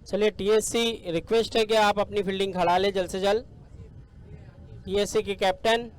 चलिए TSC request है कि आप अपनी फील्डिंग खड़ा ले जल्द से जल्द। टीएससी के कैप्टन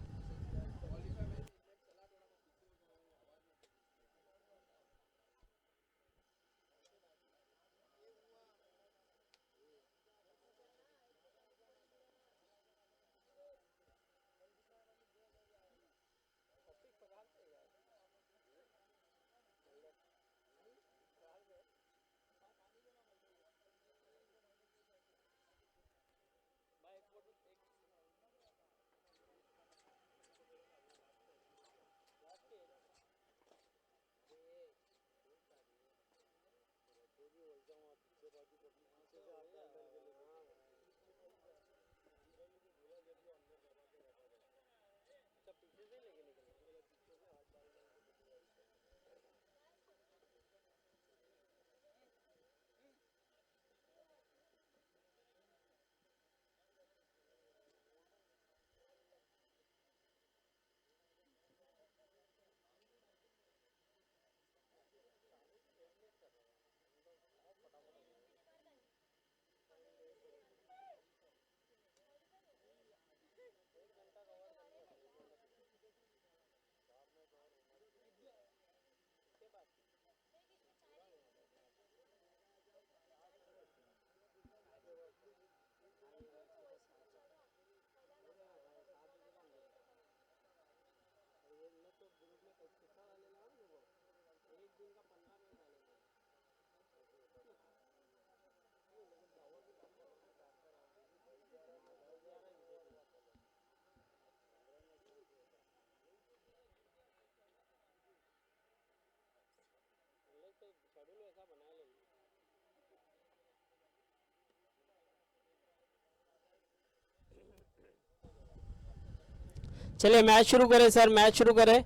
चलिए मैच शुरू करें सर, मैच शुरू करें।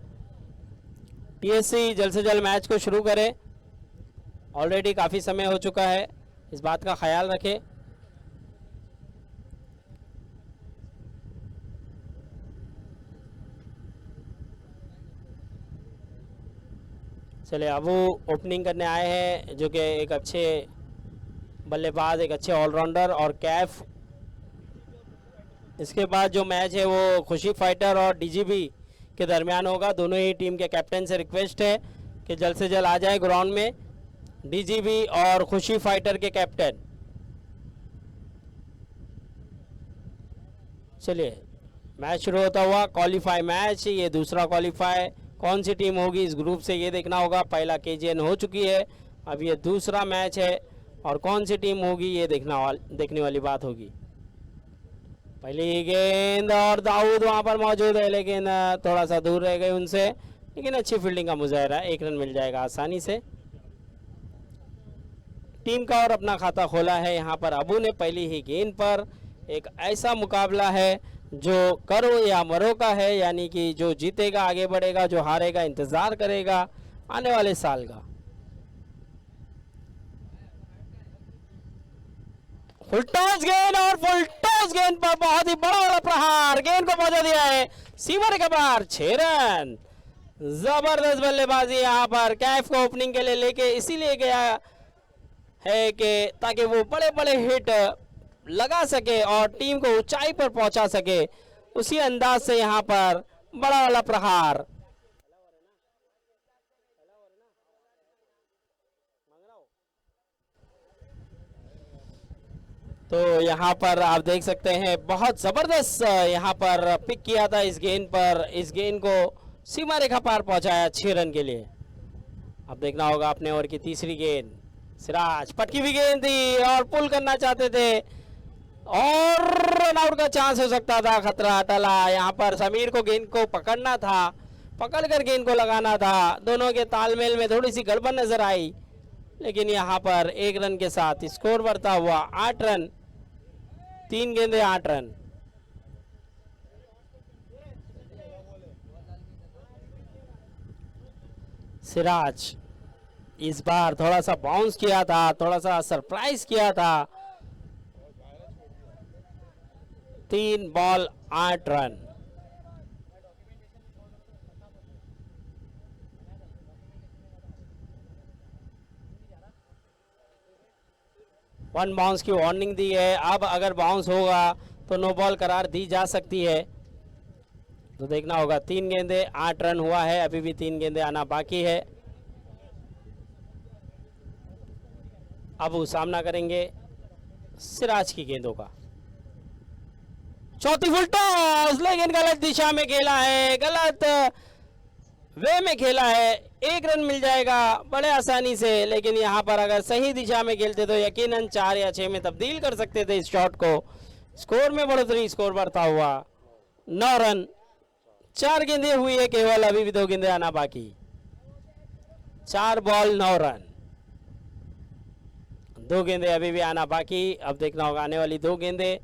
टीएससी जल्द से जल्द मैच को शुरू करें, ऑलरेडी काफ़ी समय हो चुका है, इस बात का ख्याल रखें। चलिए अब वो ओपनिंग करने आए हैं जो कि एक अच्छे बल्लेबाज, एक अच्छे ऑलराउंडर और कैफ। इसके बाद जो मैच है वो खुशी फाइटर और डीजीबी के दरमियान होगा। दोनों ही टीम के कैप्टन से रिक्वेस्ट है कि जल्द से जल्द आ जाए ग्राउंड में, डीजीबी और खुशी फाइटर के कैप्टन। चलिए मैच शुरू होता हुआ, क्वालिफाई मैच, ये दूसरा क्वालिफाई। कौन सी टीम होगी इस ग्रुप से ये देखना होगा। पहला केजीएन हो चुकी है, अब ये दूसरा मैच है और कौन सी टीम होगी ये देखने वाली बात होगी। पहली गेंद और दाऊद वहां पर मौजूद है, लेकिन थोड़ा सा दूर रह गए उनसे, लेकिन अच्छी फील्डिंग का मुजाहरा, एक रन मिल जाएगा आसानी से। टीम का और अपना खाता खोला है यहाँ पर अबू ने पहली ही गेंद पर। एक ऐसा मुकाबला है जो करो या मरो का है, यानी कि जो जीतेगा आगे बढ़ेगा, जो हारेगा इंतजार करेगा आने वाले साल का। फुल टॉस गेंद और फुल टॉस गेंद पर बहुत ही बड़ा प्रहार, गेंद को पहुंचा दिया है सीमा के बाहर, 6 रन। जबरदस्त बल्लेबाजी यहाँ पर, कैफ को ओपनिंग के लिए लेके इसीलिए गया है कि ताकि वो बड़े बड़े हिट लगा सके और टीम को ऊंचाई पर पहुंचा सके। उसी अंदाज से यहाँ पर बड़ा वाला प्रहार। तो यहाँ पर आप देख सकते हैं बहुत ज़बरदस्त यहाँ पर पिक किया था इस गेंद पर, इस गेंद को सीमा रेखा पार पहुंचाया 6 रन के लिए। अब देखना होगा अपने ओवर की तीसरी गेंद, सिराज पटकी हुई गेंद थी और पुल करना चाहते थे और रन आउट का चांस हो सकता था, खतरा टला। यहाँ पर समीर को गेंद को पकड़ना था, पकड़कर गेंद को लगाना था। दोनों के तालमेल में थोड़ी सी गड़बड़ नजर आई, लेकिन यहाँ पर 1 रन के साथ स्कोर बढ़ता हुआ 8 रन, 3 गेंदे 8 रन। सिराज इस बार थोड़ा सा बाउंस किया था, थोड़ा सा सरप्राइज किया था। 3 बॉल 8 रन। वन बाउंस की वार्निंग दी है। अब अगर बाउंस होगा तो नो बॉल करार दी जा सकती है। तो देखना होगा, 3 गेंदे 8 रन हुआ है, अभी भी 3 गेंदे आना बाकी है। अब वो सामना करेंगे सिराज की गेंदों का। चौथी फुल टॉस, लेकिन गलत दिशा में खेला है, गलत वे में खेला है। 1 रन मिल जाएगा बड़े आसानी से, लेकिन यहाँ पर अगर सही दिशा में खेलते तो यकीनन 4 या 6 में तब्दील कर सकते थे इस शॉट को। स्कोर में बढ़ोतरी, स्कोर बढ़ता हुआ 9 रन। 4 गेंदें हुई है केवल, अभी भी 2 गेंदें आना बाकी। 4 बॉल 9 रन, 2 गेंदें अभी भी आना बाकी। अब देखना होगा आने वाली 2 गेंदें,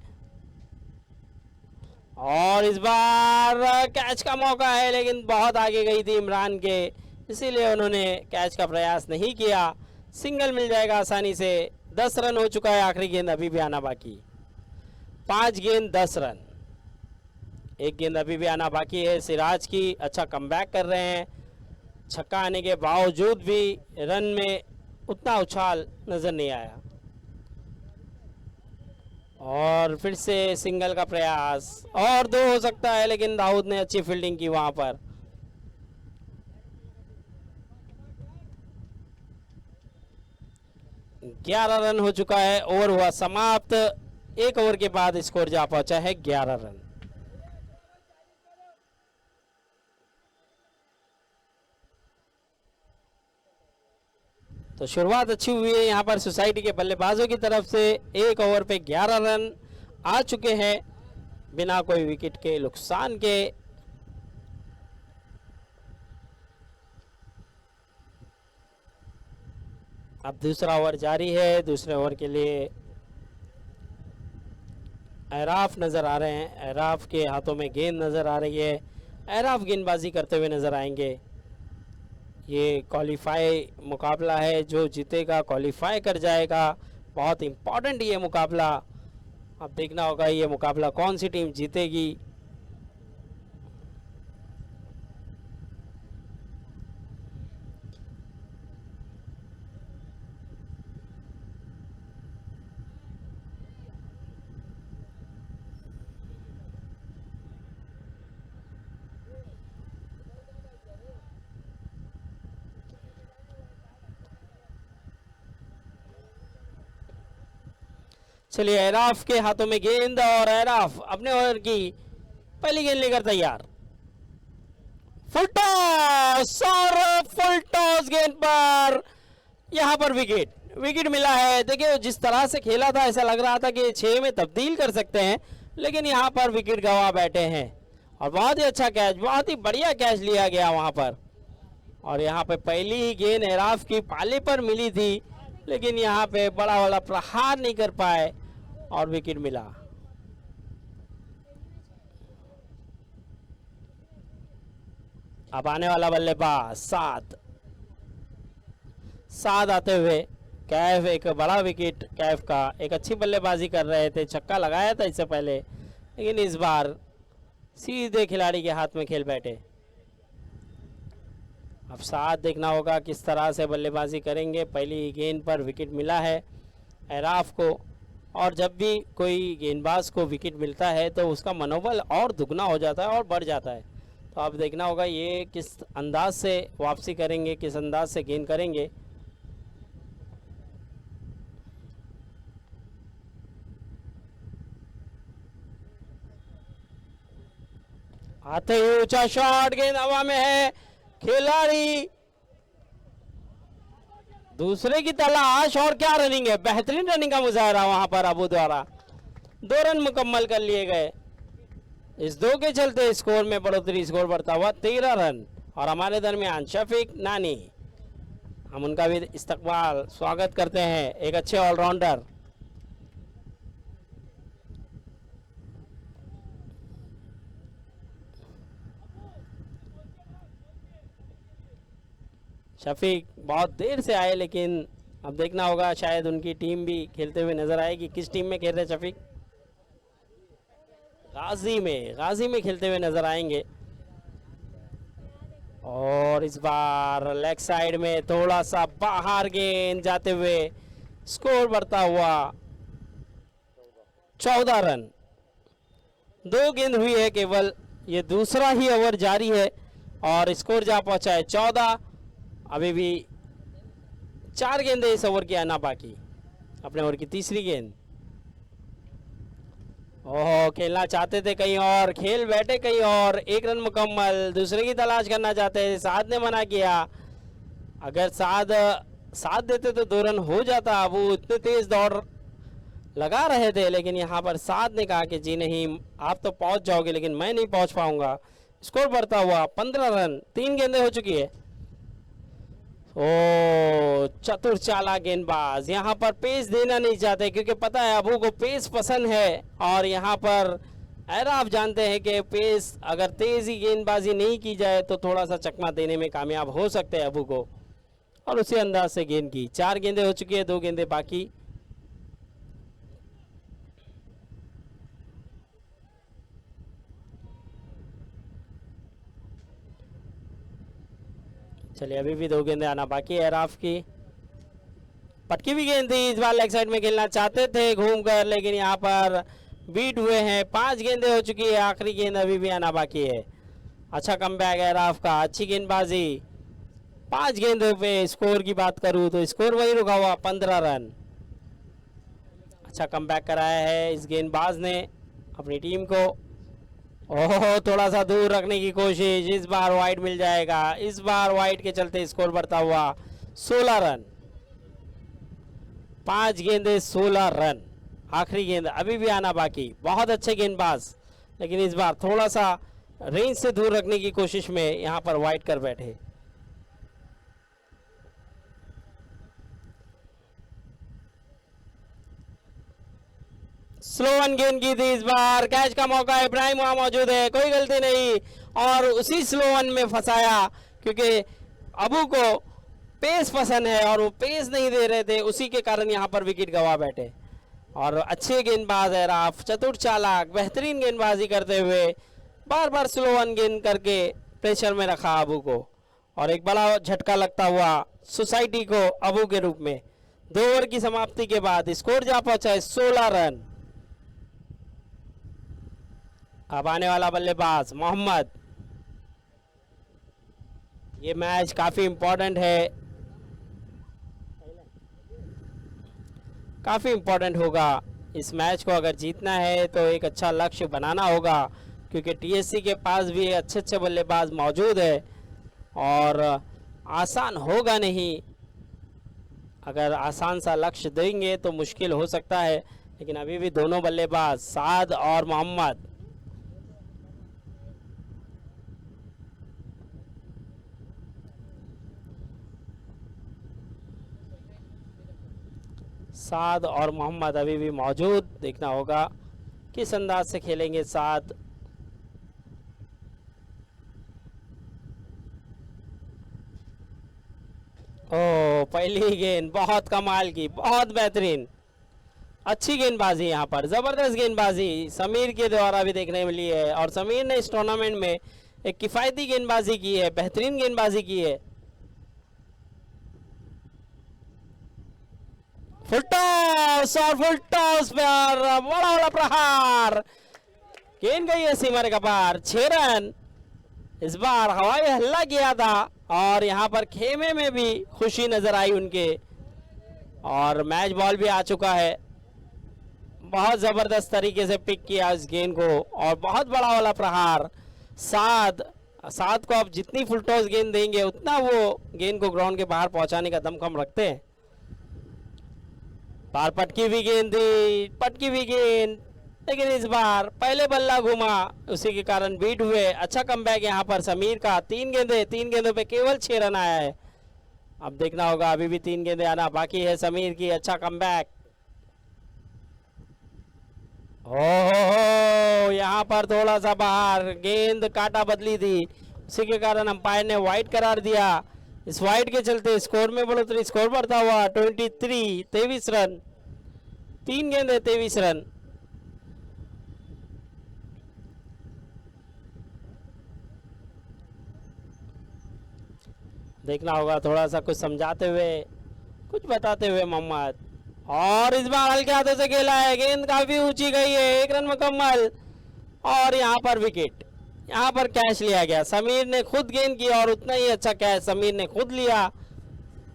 और इस बार कैच का मौका है, लेकिन बहुत आगे गई थी इमरान के, इसीलिए उन्होंने कैच का प्रयास नहीं किया। सिंगल मिल जाएगा आसानी से। 10 रन हो चुका है, आखिरी गेंद अभी भी आना बाकी। 5 गेंद 10 रन, 1 गेंद अभी भी आना बाकी है। सिराज की अच्छा कमबैक कर रहे हैं, छक्का आने के बावजूद भी रन में उतना उछाल नजर नहीं आया। और फिर से सिंगल का प्रयास, और 2 हो सकता है, लेकिन दाऊद ने अच्छी फील्डिंग की वहां पर। ग्यारह रन हो चुका है, ओवर हुआ समाप्त। 1 ओवर के बाद स्कोर जा पहुंचा है 11 रन। तो शुरुआत अच्छी हुई है यहाँ पर सोसाइटी के बल्लेबाजों की तरफ से। 1 ओवर पे 11 रन आ चुके हैं बिना कोई विकेट के नुकसान के। अब दूसरा ओवर जारी है। दूसरे ओवर के लिए एराफ नजर आ रहे हैं, एराफ के हाथों में गेंद नजर आ रही है। एराफ गेंदबाजी करते हुए नजर आएंगे। ये क्वालिफाई मुकाबला है, जो जीतेगा क्वालिफाई कर जाएगा। बहुत इम्पोर्टेंट ये मुकाबला। अब देखना होगा ये मुकाबला कौन सी टीम जीतेगी। चलिए, एराफ के हाथों में गेंद, और एराफ अपने ओवर की पहली गेंद लेकर तैयार। फुल टॉस, और फुल टॉस गेंद पर यहां पर विकेट मिला है। देखिए जिस तरह से खेला था, ऐसा लग रहा था कि 6 में तब्दील कर सकते हैं, लेकिन यहां पर विकेट गंवा बैठे हैं। और बहुत ही अच्छा कैच, बहुत ही बढ़िया कैच लिया गया वहां पर। और यहाँ पे पहली ही गेंद एराफ की पाले पर मिली थी, लेकिन यहाँ पे बड़ा वाला प्रहार नहीं कर पाए और विकेट मिला। अब आने वाला बल्लेबाज सात आते हुए कैफ, एक बड़ा विकेट कैफ का। एक अच्छी बल्लेबाजी कर रहे थे, छक्का लगाया था इससे पहले, लेकिन इस बार सीधे खिलाड़ी के हाथ में खेल बैठे। अब साथ देखना होगा किस तरह से बल्लेबाजी करेंगे। पहली गेंद पर विकेट मिला है एराफ को, और जब भी कोई गेंदबाज को विकेट मिलता है तो उसका मनोबल और दुगना हो जाता है और बढ़ जाता है। तो अब देखना होगा ये किस अंदाज से वापसी करेंगे, किस अंदाज से गेंद करेंगे। आते ही ऊंचा शॉट, गेंद हवा में है, खिलाड़ी दूसरे की तलाश, और क्या रनिंग है, बेहतरीन रनिंग का मुजाहरा वहां पर अबू द्वारा। 2 रन मुकम्मल कर लिए गए। इस 2 के चलते स्कोर में बढ़ोतरी, स्कोर बढ़ता हुआ 13 रन। और हमारे दरमियान शफीक नानी, हम उनका भी इस्तकबाल स्वागत करते हैं, एक अच्छे ऑलराउंडर। शफीक बहुत देर से आए, लेकिन अब देखना होगा, शायद उनकी टीम भी खेलते हुए नजर आएगी। किस टीम में खेल रहे शफीक? गाजी में खेलते हुए नजर आएंगे। और इस बार लेग साइड में थोड़ा सा बाहर गेंद जाते हुए, स्कोर बढ़ता हुआ 14 रन। 2 गेंद हुई है केवल, ये दूसरा ही ओवर जारी है और स्कोर जा पहुंचा है 14। अभी भी 4 गेंदें इस ओवर की आना बाकी, अपने ओवर की तीसरी गेंद। ओह, खेलना चाहते थे कहीं और, खेल बैठे कहीं और। 1 रन मुकम्मल, दूसरे की तलाश करना चाहते हैं, साद ने मना किया। अगर साथ देते तो 2 रन हो जाता। वो इतने तेज दौड़ लगा रहे थे, लेकिन यहाँ पर साद ने कहा कि जी नहीं, आप तो पहुंच जाओगे लेकिन मैं नहीं पहुंच पाऊंगा। स्कोर बढ़ता हुआ 15 रन। 3 गेंदें हो चुकी है। ओ, चतुर चालाक गेंदबाज यहाँ पर पेस देना नहीं चाहते, क्योंकि पता है अबू को पेस पसंद है। और यहाँ पर एराफ जानते हैं कि पेस, अगर तेजी गेंदबाजी नहीं की जाए तो थोड़ा सा चकमा देने में कामयाब हो सकते हैं अबू को, और उसी अंदाज से गेंद की। 4 गेंदें हो चुकी है, 2 गेंदें बाकी। चलिए, अभी भी 2 गेंदें आना बाकी है एराफ की। पटकी भी गेंद थी, इस बार लेग साइड में खेलना चाहते थे घूम कर, लेकिन यहाँ पर बीट हुए हैं। 5 गेंदें हो चुकी है, आखिरी गेंद अभी भी आना बाकी है। अच्छा कमबैक है एराफ का, अच्छी गेंदबाजी। 5 गेंदों पे स्कोर की बात करूँ तो स्कोर वही रुका हुआ 15 रन। अच्छा कमबैक कराया है इस गेंदबाज ने अपनी टीम को। ओह, थोड़ा सा दूर रखने की कोशिश, इस बार वाइड मिल जाएगा। इस बार वाइड के चलते स्कोर बढ़ता हुआ 16 रन। 5 गेंदे 16 रन। आखिरी गेंद अभी भी आना बाकी। बहुत अच्छे गेंदबाज, लेकिन इस बार थोड़ा सा रेंज से दूर रखने की कोशिश में यहाँ पर वाइड कर बैठे। स्लो वन गेंद की थी, इस बार कैच का मौका। इब्राहिम वहां मौजूद है, कोई गलती नहीं, और उसी स्लो वन में फंसाया, क्योंकि अबू को पेस पसंद है और वो पेस नहीं दे रहे थे, उसी के कारण यहाँ पर विकेट गंवा बैठे। और अच्छे गेंदबाज है राफ, चतुर चालाक, बेहतरीन गेंदबाजी करते हुए बार बार स्लो वन गेंद करके प्रेशर में रखा अबू को, और एक बड़ा झटका लगता हुआ सोसाइटी को अबू के रूप में। 2 ओवर की समाप्ति के बाद स्कोर जा पहुंचा है 16 रन। अब आने वाला बल्लेबाज मोहम्मद। ये मैच काफी इंपॉर्टेंट है, काफी इंपॉर्टेंट होगा। इस मैच को अगर जीतना है तो एक अच्छा लक्ष्य बनाना होगा, क्योंकि टीएससी के पास भी अच्छे अच्छे बल्लेबाज मौजूद है और आसान होगा नहीं। अगर आसान सा लक्ष्य देंगे तो मुश्किल हो सकता है, लेकिन अभी भी दोनों बल्लेबाज साद और मोहम्मद अभी भी मौजूद। देखना होगा किस अंदाज से खेलेंगे साद। ओ, पहली गेंद बहुत कमाल की, बहुत बेहतरीन, अच्छी गेंदबाजी यहाँ पर, जबरदस्त गेंदबाजी समीर के द्वारा भी देखने मिली है। और समीर ने इस टूर्नामेंट में एक किफायती गेंदबाजी की है, बेहतरीन गेंदबाजी की है। फुल टॉस और फुल टॉस पर बड़ा बड़ा प्रहार, गेंद गई है सीमा रेखा पार। 6 रन। इस बार हवाई हल्ला किया था और यहाँ पर खेमे में भी खुशी नजर आई उनके, और मैच बॉल भी आ चुका है। बहुत जबरदस्त तरीके से पिक किया इस गेंद को और बहुत बड़ा वाला प्रहार साद साद को आप जितनी फुल टॉस गेंद देंगे उतना वो गेंद को ग्राउंड के बाहर पहुंचाने का दमखम रखते हैं। बार पटकी भी गेंद थी, पटकी भी गेंद, लेकिन इस बार पहले बल्ला घुमा, उसी के कारण बीट हुए। अच्छा कमबैक यहाँ पर समीर का। 3 गेंदों पे केवल 6 रन आया है। अब देखना होगा, अभी भी 3 गेंदें आना बाकी है समीर की। अच्छा कमबैक। हो यहाँ पर थोड़ा सा बाहर, गेंद काटा बदली थी, उसी के कारण अंपायर ने वाइड करार दिया। इस वाइड के चलते स्कोर में बढ़ोतरी, स्कोर बढ़ता हुआ 23 रन। 3 गेंदें 23 रन। देखना होगा थोड़ा सा कुछ समझाते हुए, कुछ बताते हुए मोहम्मद। और इस बार हल्के हाथों से खेला है, गेंद काफी ऊंची गई है। 1 रन मुकम्मल और यहाँ पर विकेट। यहाँ पर कैच लिया गया, समीर ने खुद गेंद की और उतना ही अच्छा कैच समीर ने खुद लिया।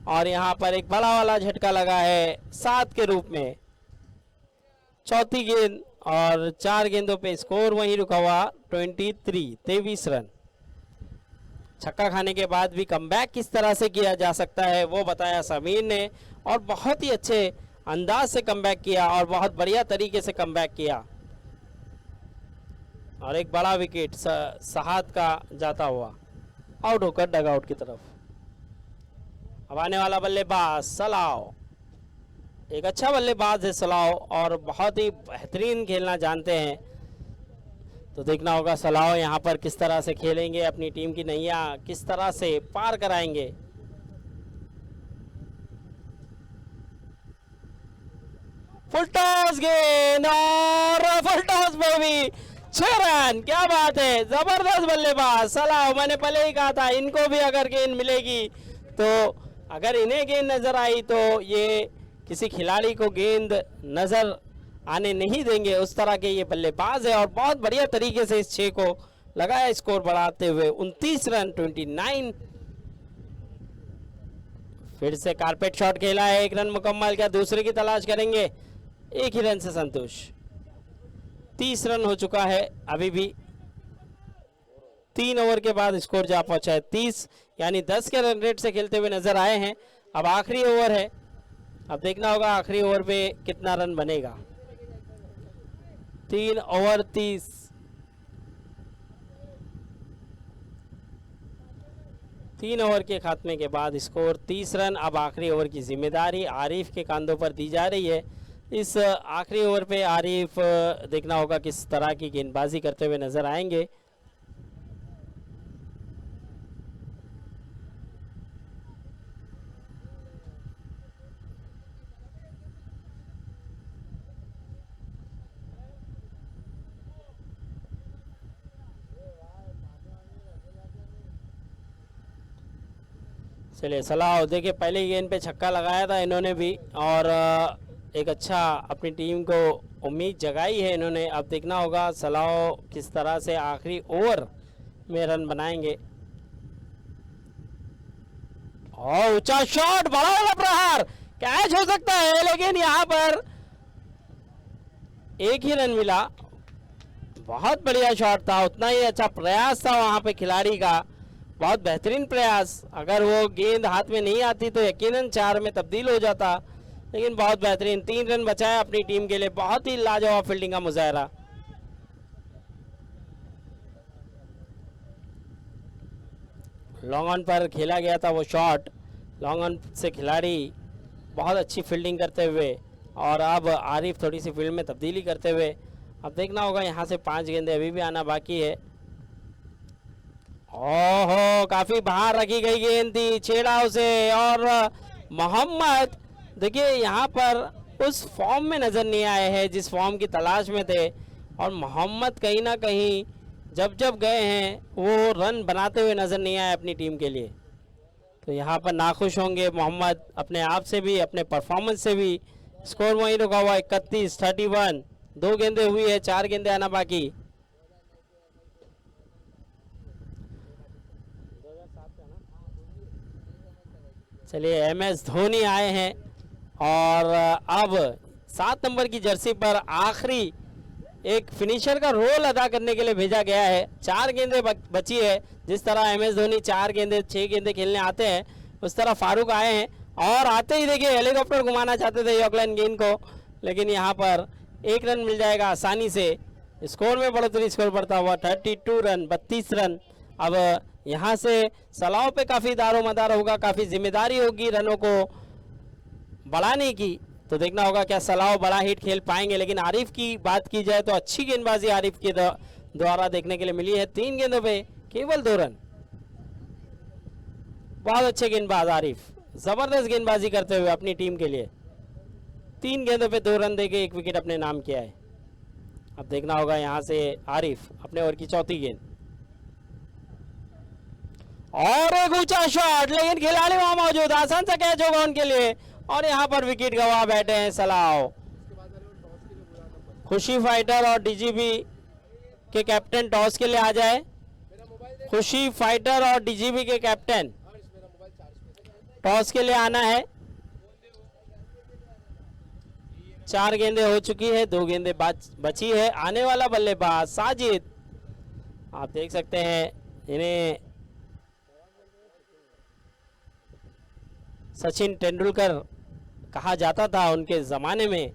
और यहाँ पर एक बड़ा वाला झटका लगा है 7 के रूप में। चौथी गेंद और 4 गेंदों पे स्कोर वहीं रुका हुआ 23 रन। छक्का खाने के बाद भी कमबैक किस तरह से किया जा सकता है वो बताया समीर ने, और बहुत ही अच्छे अंदाज से कमबैक किया और बहुत बढ़िया तरीके से कमबैक किया। और एक बड़ा विकेट सहाद का जाता हुआ, आउट होकर डगआउट की तरफ। अब आने वाला बल्लेबाज सलाव। एक अच्छा बल्लेबाज है सलाव और बहुत ही बेहतरीन खेलना जानते हैं। तो देखना होगा सलाव यहाँ पर किस तरह से खेलेंगे, अपनी टीम की नैया किस तरह से पार कराएंगे। फुल टॉस गेंद और फुल टॉस पे भी 6 रन। क्या बात है, जबरदस्त बल्लेबाज सलाह। मैंने पहले ही कहा था इनको भी अगर गेंद मिलेगी तो, अगर इन्हें गेंद नजर आई तो ये किसी खिलाड़ी को गेंद नजर आने नहीं देंगे, उस तरह के ये बल्लेबाज है। और बहुत बढ़िया तरीके से इस 6 को लगाया, स्कोर बढ़ाते हुए 29 रन 29। फिर से कारपेट शॉट खेला है, 1 रन मुकम्मल। क्या दूसरे की तलाश करेंगे? 1 ही रन से संतोष। 30 रन हो चुका है, अभी भी 3 ओवर के बाद स्कोर जा पहुंचा है 30, यानी 10 के रन रेट से खेलते हुए नजर आए हैं। अब आखिरी ओवर है, अब देखना होगा आखिरी ओवर पे कितना रन बनेगा। 3 ओवर 30। तीन ओवर के खात्मे के बाद स्कोर 30 रन। अब आखिरी ओवर की जिम्मेदारी आरिफ के कांधों पर दी जा रही है। इस आखिरी ओवर पे आरिफ देखना होगा किस तरह की गेंदबाजी करते हुए नजर आएंगे। चलिए सलाह, देखिए पहले गेंद पे छक्का लगाया था इन्होंने भी, और एक अच्छा अपनी टीम को उम्मीद जगाई है इन्होंने। अब देखना होगा सलाह किस तरह से आखिरी ओवर में रन बनाएंगे। और ऊंचा शॉट, बड़ा वाला प्रहार, कैच हो सकता है, लेकिन यहाँ पर 1 ही रन मिला। बहुत बढ़िया शॉट था, उतना ही अच्छा प्रयास था वहां पे खिलाड़ी का, बहुत बेहतरीन प्रयास। अगर वो गेंद हाथ में नहीं आती तो यकीनन 4 में तब्दील हो जाता, लेकिन बहुत बेहतरीन 3 रन बचाया अपनी टीम के लिए। बहुत ही लाजवाब फील्डिंग का मुजाहरा। लॉन्ग ऑन पर खेला गया था वो शॉट, लॉन्ग ऑन से खिलाड़ी बहुत अच्छी फील्डिंग करते हुए, और अब आरिफ थोड़ी सी फील्ड में तब्दीली करते हुए। अब देखना होगा यहाँ से 5 गेंदें अभी भी आना बाकी है। ओहो, काफी बाहर रखी गई गेंद थी, छेड़ा उसे, और मोहम्मद देखिए यहाँ पर उस फॉर्म में नजर नहीं आए हैं जिस फॉर्म की तलाश में थे, और मोहम्मद कहीं ना कहीं जब जब गए हैं वो रन बनाते हुए नजर नहीं आए अपनी टीम के लिए। तो यहाँ पर नाखुश होंगे मोहम्मद अपने आप से भी, अपने परफॉर्मेंस से भी। स्कोर वहीं रुका हुआ 31 2 गेंदें हुई है, 4 गेंदें आना बाकी। चलिए MS धोनी आए हैं, और अब 7 नंबर की जर्सी पर आखिरी एक फिनिशर का रोल अदा करने के लिए भेजा गया है। 4 गेंदें बची है। जिस तरह एम एस धोनी 4 गेंदे 6 गेंदे खेलने आते हैं, उस तरह फारूक आए हैं और आते ही देखिए हेलीकॉप्टर घुमाना चाहते थे यॉर्कलैंड गेंद को, लेकिन यहाँ पर 1 रन मिल जाएगा आसानी से। स्कोर में बढ़ोतरी, स्कोर बढ़ता हुआ 32 रन, 32 रन। अब यहाँ से सलाह पे काफ़ी दारोमदार होगा, काफ़ी जिम्मेदारी होगी रनों को बढ़ाने की। तो देखना होगा क्या सलाह बड़ा हिट खेल पाएंगे। लेकिन आरिफ की बात की जाए तो अच्छी गेंदबाजी आरिफ के द्वारा देखने के लिए मिली है। 3 गेंदों पे केवल 2 रन। बहुत अच्छे गेंदबाज आरिफ, जबरदस्त गेंदबाजी करते हुए अपनी टीम के लिए 3 गेंदों पे 2 रन देके 1 विकेट अपने नाम किया है। अब देखना होगा यहाँ से आरिफ अपने ओवर की चौथी गेंद और एक ऊंचा शॉट, लेकिन खिलाड़ी वहां मौजूद, आसान सा कैच होगा उनके लिए और यहाँ पर विकेट गवा बैठे हैं सलाह। खुशी फाइटर और डीजीबी के कैप्टन टॉस के लिए आ जाए। खुशी फाइटर और डीजीबी के कैप्टन टॉस के लिए आना है। 4 गेंदें हो चुकी है, 2 गेंदें बची है। आने वाला बल्लेबाज साजिद, आप देख सकते हैं इन्हें सचिन तेंदुलकर कहा जाता था उनके ज़माने में,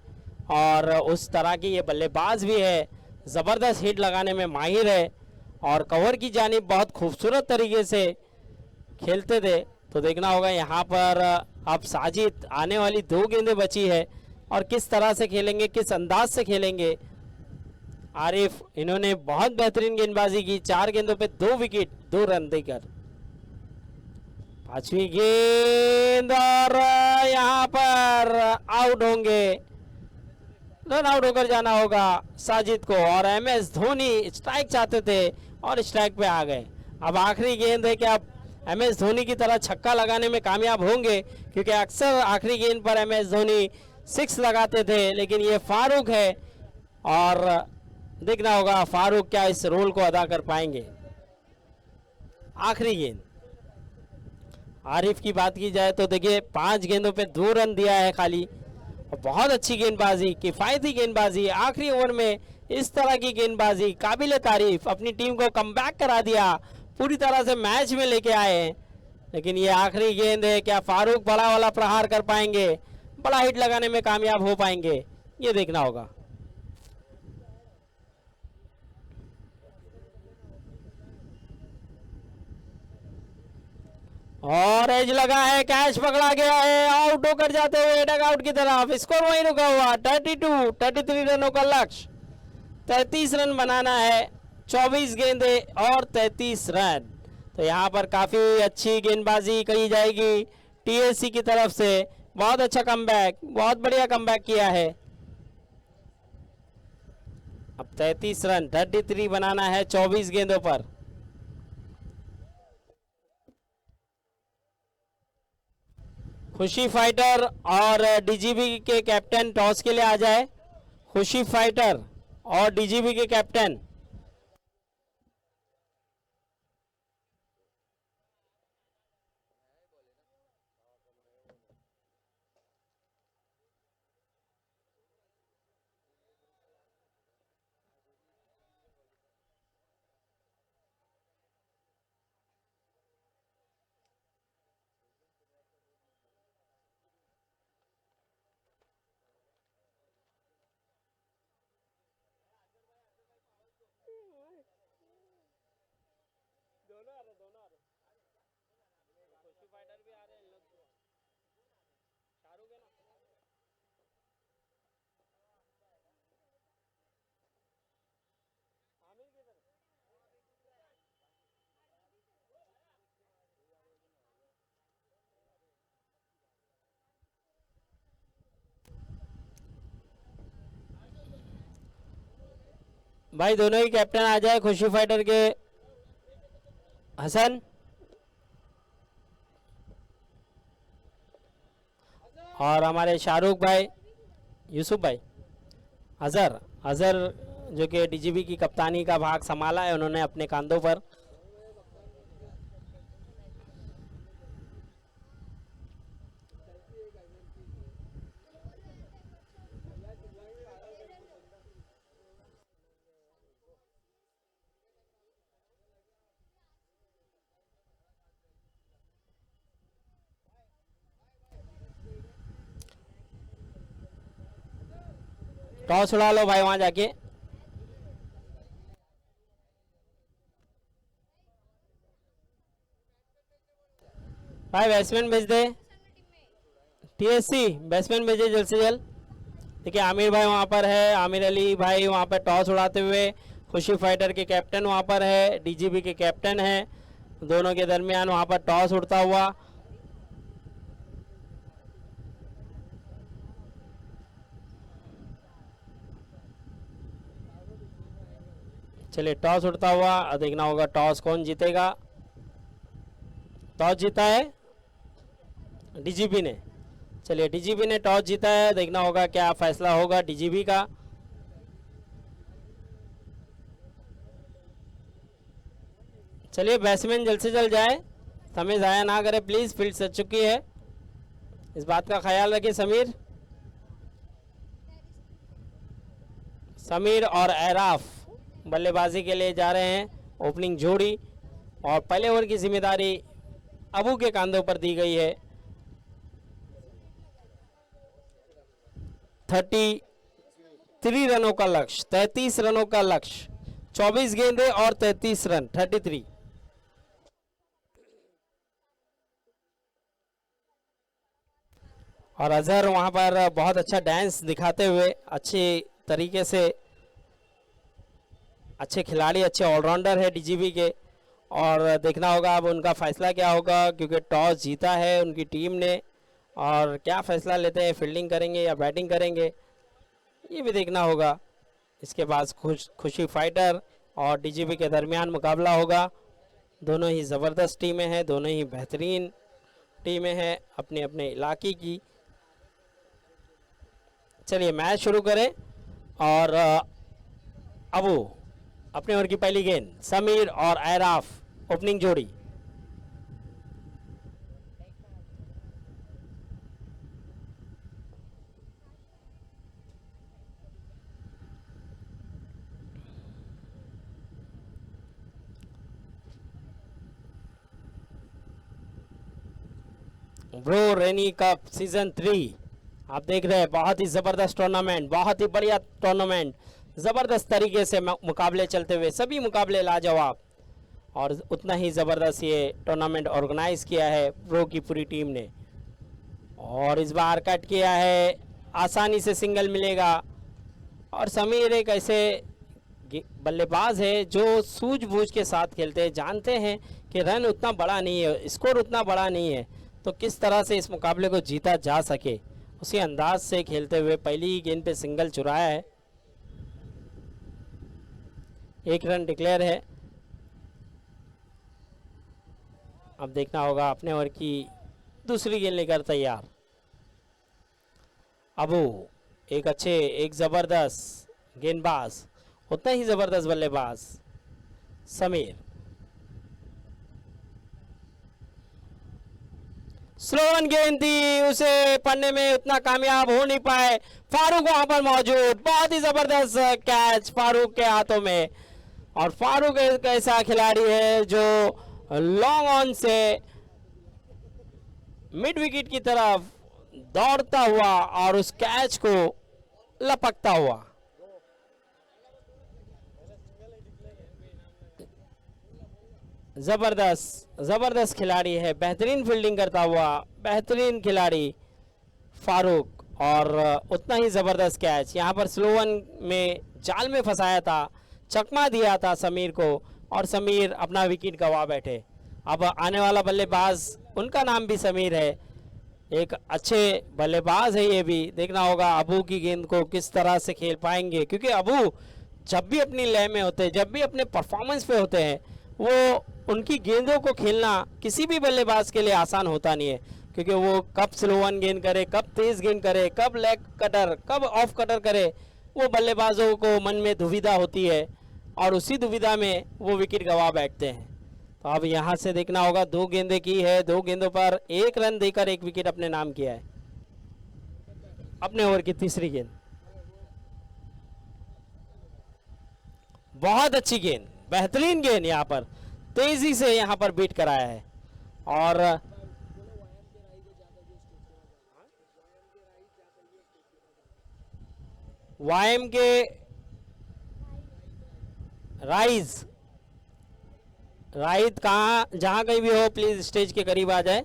और उस तरह की ये बल्लेबाज भी है। ज़बरदस्त हिट लगाने में माहिर है और कवर की जानिब बहुत खूबसूरत तरीके से खेलते थे। तो देखना होगा यहाँ पर अब साजिद, आने वाली 2 गेंदें बची है और किस तरह से खेलेंगे, किस अंदाज से खेलेंगे। आरिफ, इन्होंने बहुत बेहतरीन गेंदबाजी की, 4 गेंदों पे 2 विकेट 2 रन देकर। 5वीं गेंद और यहाँ पर आउट होंगे, रन आउट होकर जाना होगा साजिद को। और एम एस धोनी स्ट्राइक चाहते थे और स्ट्राइक पे आ गए। अब आखिरी गेंद है कि आप एम एस धोनी की तरह छक्का लगाने में कामयाब होंगे, क्योंकि अक्सर आखिरी गेंद पर एम एस धोनी 6 लगाते थे। लेकिन ये फारूक है और देखना होगा फारूक क्या इस रोल को अदा कर पाएंगे। आखिरी गेंद आरिफ की बात की जाए तो देखिए 5 गेंदों पे 2 रन दिया है खाली, और बहुत अच्छी गेंदबाजी, किफायती गेंदबाजी। आखिरी ओवर में इस तरह की गेंदबाजी काबिल तारीफ, अपनी टीम को कमबैक करा दिया, पूरी तरह से मैच में लेके आए हैं। लेकिन ये आखिरी गेंद है, क्या फारूक बड़ा वाला प्रहार कर पाएंगे, बड़ा हिट लगाने में कामयाब हो पाएंगे, ये देखना होगा। और एज लगा है, कैच पकड़ा गया है, आउट होकर जाते हुए डग आउट की तरफ। स्कोर वहीं रुका हुआ 33 रनों का लक्ष्य, 33 रन बनाना है, 24 गेंदे और 33 रन। तो यहाँ पर काफ़ी अच्छी गेंदबाजी करी जाएगी टीएससी की तरफ से। बहुत अच्छा कमबैक, बहुत बढ़िया कमबैक किया है। अब 33 रन 33 बनाना है 24 गेंदों पर। खुशी फाइटर और डीजीबी के कैप्टन टॉस के लिए आ जाए। खुशी फाइटर और डीजीबी के कैप्टन। भाई दोनों ही कैप्टन आ जाए, खुशी फाइटर के हसन और हमारे शाहरुख भाई, यूसुफ भाई, अजहर अजहर जो कि डीजीबी की कप्तानी का भाग संभाला है उन्होंने अपने कंधों पर। टॉस उड़ा लो भाई वहां जाके। भाई बैट्समैन भेज दे, टीएससी बैट्समैन भेजे जल्द से जल्द। देखिए आमिर भाई वहां पर है, आमिर अली भाई वहां पर टॉस उड़ाते हुए, खुशी फाइटर के कैप्टन वहां पर है, डीजीबी के कैप्टन है, दोनों के दरमियान वहां पर टॉस उड़ता हुआ। चलिए टॉस उड़ता हुआ, देखना होगा टॉस कौन जीतेगा। टॉस जीता है डीजीबी ने। चलिए डीजीबी ने टॉस जीता है, देखना होगा क्या फैसला होगा डीजीबी का। चलिए बैट्समैन जल्द से जल्द जाए, समय ज़ाया ना करे प्लीज़, फील्ड सज चुकी है, इस बात का ख्याल रखिए। समीर, समीर और एराफ बल्लेबाजी के लिए जा रहे हैं, ओपनिंग जोड़ी, और पहले ओवर की जिम्मेदारी अबू के कांधों पर दी गई है। 33 रनों का लक्ष्य, 33 रनों का लक्ष्य, 24 गेंदें और 33 रन, 33। और अजहर वहां पर बहुत अच्छा डांस दिखाते हुए, अच्छे तरीके से, अच्छे खिलाड़ी, अच्छे ऑलराउंडर है डीजीबी के। और देखना होगा अब उनका फैसला क्या होगा, क्योंकि टॉस जीता है उनकी टीम ने, और क्या फैसला लेते हैं, फील्डिंग करेंगे या बैटिंग करेंगे, ये भी देखना होगा। इसके बाद खुशी फाइटर और डीजीबी के दरमियान मुकाबला होगा। दोनों ही ज़बरदस्त टीमें हैं, दोनों ही बेहतरीन टीमें हैं अपने अपने इलाके की। चलिए मैच शुरू करें, और अबू अपने ओवर की पहली गेंद, समीर और एराफ ओपनिंग जोड़ी। ब्रो रेनी कप सीजन 3 आप देख रहे हैं, बहुत ही ज़बरदस्त टूर्नामेंट, बहुत ही बढ़िया टूर्नामेंट, ज़बरदस्त तरीके से मुकाबले चलते हुए, सभी मुकाबले लाजवाब, और उतना ही ज़बरदस्त ये टूर्नामेंट ऑर्गेनाइज किया है ब्रो की पूरी टीम ने। और इस बार कट किया है, आसानी से सिंगल मिलेगा, और समीर एक ऐसे बल्लेबाज है जो सूझबूझ के साथ खेलते हैं, जानते हैं कि रन उतना बड़ा नहीं है, स्कोर उतना बड़ा नहीं है, तो किस तरह से इस मुकाबले को जीता जा सके, उसी अंदाज से खेलते हुए पहली ही गेंद पे सिंगल चुराया है। 1 रन डिक्लेयर है। अब देखना होगा अपने ओवर की दूसरी गेंद लेकर तैयार अबू, एक अच्छे, एक ज़बरदस्त गेंदबाज, उतना ही ज़बरदस्त बल्लेबाज समीर। स्लो वन गेंद थी, उसे पढ़ने में उतना कामयाब हो नहीं पाए। फारूक वहां पर मौजूद, बहुत ही जबरदस्त कैच फारूक के हाथों में, और फारूक एक ऐसा खिलाड़ी है जो लॉन्ग ऑन से मिड विकेट की तरफ दौड़ता हुआ और उस कैच को लपकता हुआ। जबरदस्त खिलाड़ी है, बेहतरीन फील्डिंग करता हुआ बेहतरीन खिलाड़ी फारूक, और उतना ही ज़बरदस्त कैच यहाँ पर स्लो वन में जाल में फंसाया था, चकमा दिया था समीर को, और समीर अपना विकेट गंवा बैठे। अब आने वाला बल्लेबाज, उनका नाम भी समीर है, एक अच्छे बल्लेबाज है, ये भी देखना होगा अबू की गेंद को किस तरह से खेल पाएंगे, क्योंकि अबू जब भी अपनी लय में होते हैं, जब भी अपने परफॉर्मेंस पे होते हैं, वो उनकी गेंदों को खेलना किसी भी बल्लेबाज के लिए आसान होता नहीं है, क्योंकि वो कब स्लो वन गेंद करे, कब तेज गेंद करे, कब लेग कटर, कब ऑफ कटर करे, वो बल्लेबाजों को मन में दुविधा होती है, और उसी दुविधा में वो विकेट गंवा बैठते हैं। तो अब यहाँ से देखना होगा, 2 गेंदें की है, 2 गेंदों पर 1 रन देकर 1 विकेट अपने नाम किया है। अपने ओवर की तीसरी गेंद, बहुत अच्छी गेंद, बेहतरीन गेंद, यहाँ पर तेजी से यहाँ पर बीट कराया है, और वाइम के राइज राइट कहाँ जहाँ कहीं भी हो प्लीज स्टेज के करीब आ जाए।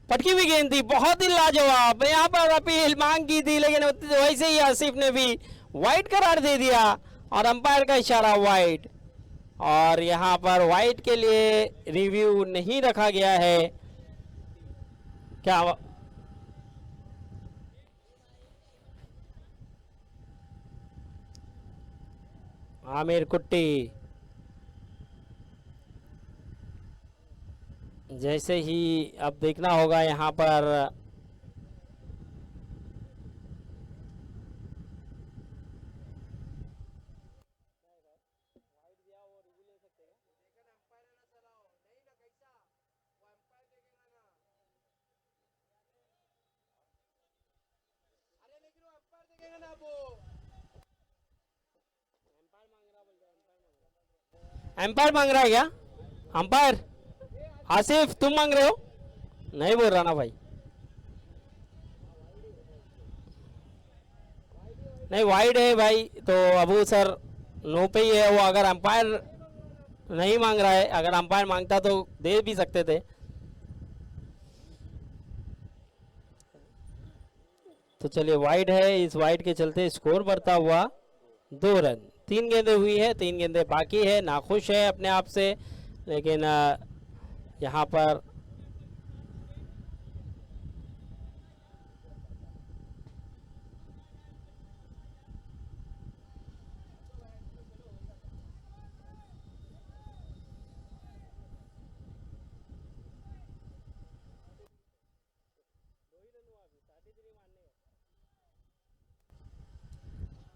पटकी हुई गेंद थी, बहुत ही लाजवाब। यहाँ पर अपील मांग की थी लेकिन वैसे ही आसिफ ने भी वाइड करार दे दिया और अंपायर का इशारा वाइड। और यहाँ पर वाइड के लिए रिव्यू नहीं रखा गया है। क्या आमिर कुट्टी जैसे ही अब देखना होगा यहाँ पर एम्पायर मांग रहा है क्या? अंपायर आसिफ तुम मांग रहे हो? नहीं बोल रहा ना भाई, नहीं वाइड है भाई। तो अबू सर नो पे ही है वो। अगर अंपायर नहीं मांग रहा है, अगर अंपायर मांगता तो दे भी सकते थे। तो चलिए वाइड है, इस वाइड के चलते स्कोर बढ़ता हुआ 2 रन। 3 गेंदें हुई है, 3 गेंदें बाकी है। नाखुश है अपने आप से, लेकिन यहाँ पर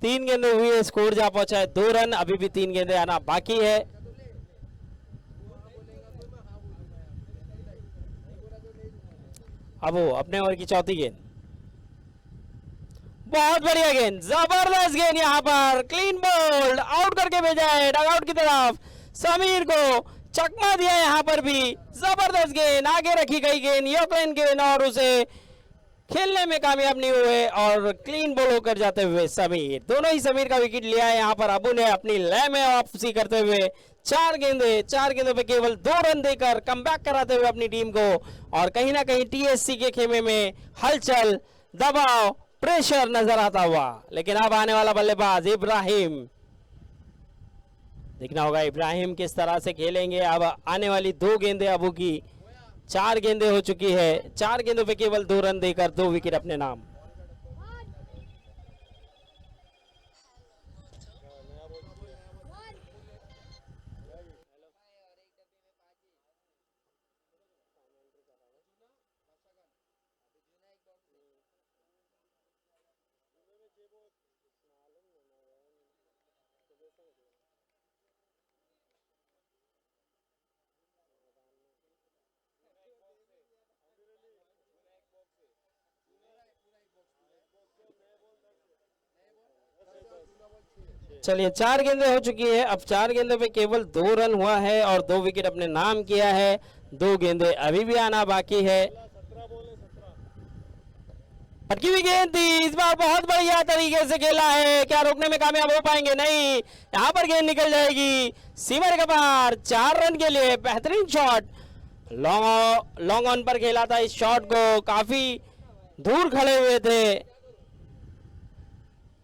तीन गेंदें हुई है, स्कोर जा पहुंचा है 2 रन। अभी भी 3 गेंदें आना बाकी है। अब वो अपने ओवर की चौथी गेंद, बहुत बढ़िया गेंद, जबरदस्त गेंद। यहाँ पर क्लीन बोल्ड आउट करके भेजा है डगआउट की तरफ। समीर को चकमा दिया यहाँ पर भी, जबरदस्त गेंद, आगे रखी गई गेंद, योकलेन गेंद, और उसे खेलने में कामयाब नहीं हुए और क्लीन बॉल होकर जाते हुए समीर। दोनों ही समीर का विकेट लिया है। यहाँ पर अबू ने अपनी लय में वापसी करते हुए 4 गेंदों पे केवल 2 रन देकर कमबैक कराते हुए अपनी टीम को, और कहीं ना कहीं टीएससी के खेमे में हलचल, दबाव, प्रेशर नजर आता हुआ। लेकिन अब आने वाला बल्लेबाज इब्राहिम, देखना होगा इब्राहिम किस तरह से खेलेंगे। अब आने वाली 2 गेंदें अबू की, 4 गेंदें हो चुकी है। 4 गेंदों पे केवल 2 रन देकर 2 विकेट अपने नाम। चलिए 4 गेंदें हो चुकी है। अब 4 गेंदों पे केवल 2 रन हुआ है और 2 विकेट अपने नाम किया है। 2 गेंदें अभी भी आना बाकी है। अटकी हुई गेंद थी, इस बार बहुत बढ़िया तरीके से खेला है। क्या रोकने में कामयाब हो पाएंगे? नहीं, यहाँ पर गेंद निकल जाएगी सीमर के पार। 4 रन के लिए बेहतरीन शॉट, लॉन्ग ऑन पर खेला था इस शॉट को। काफी दूर खड़े हुए थे,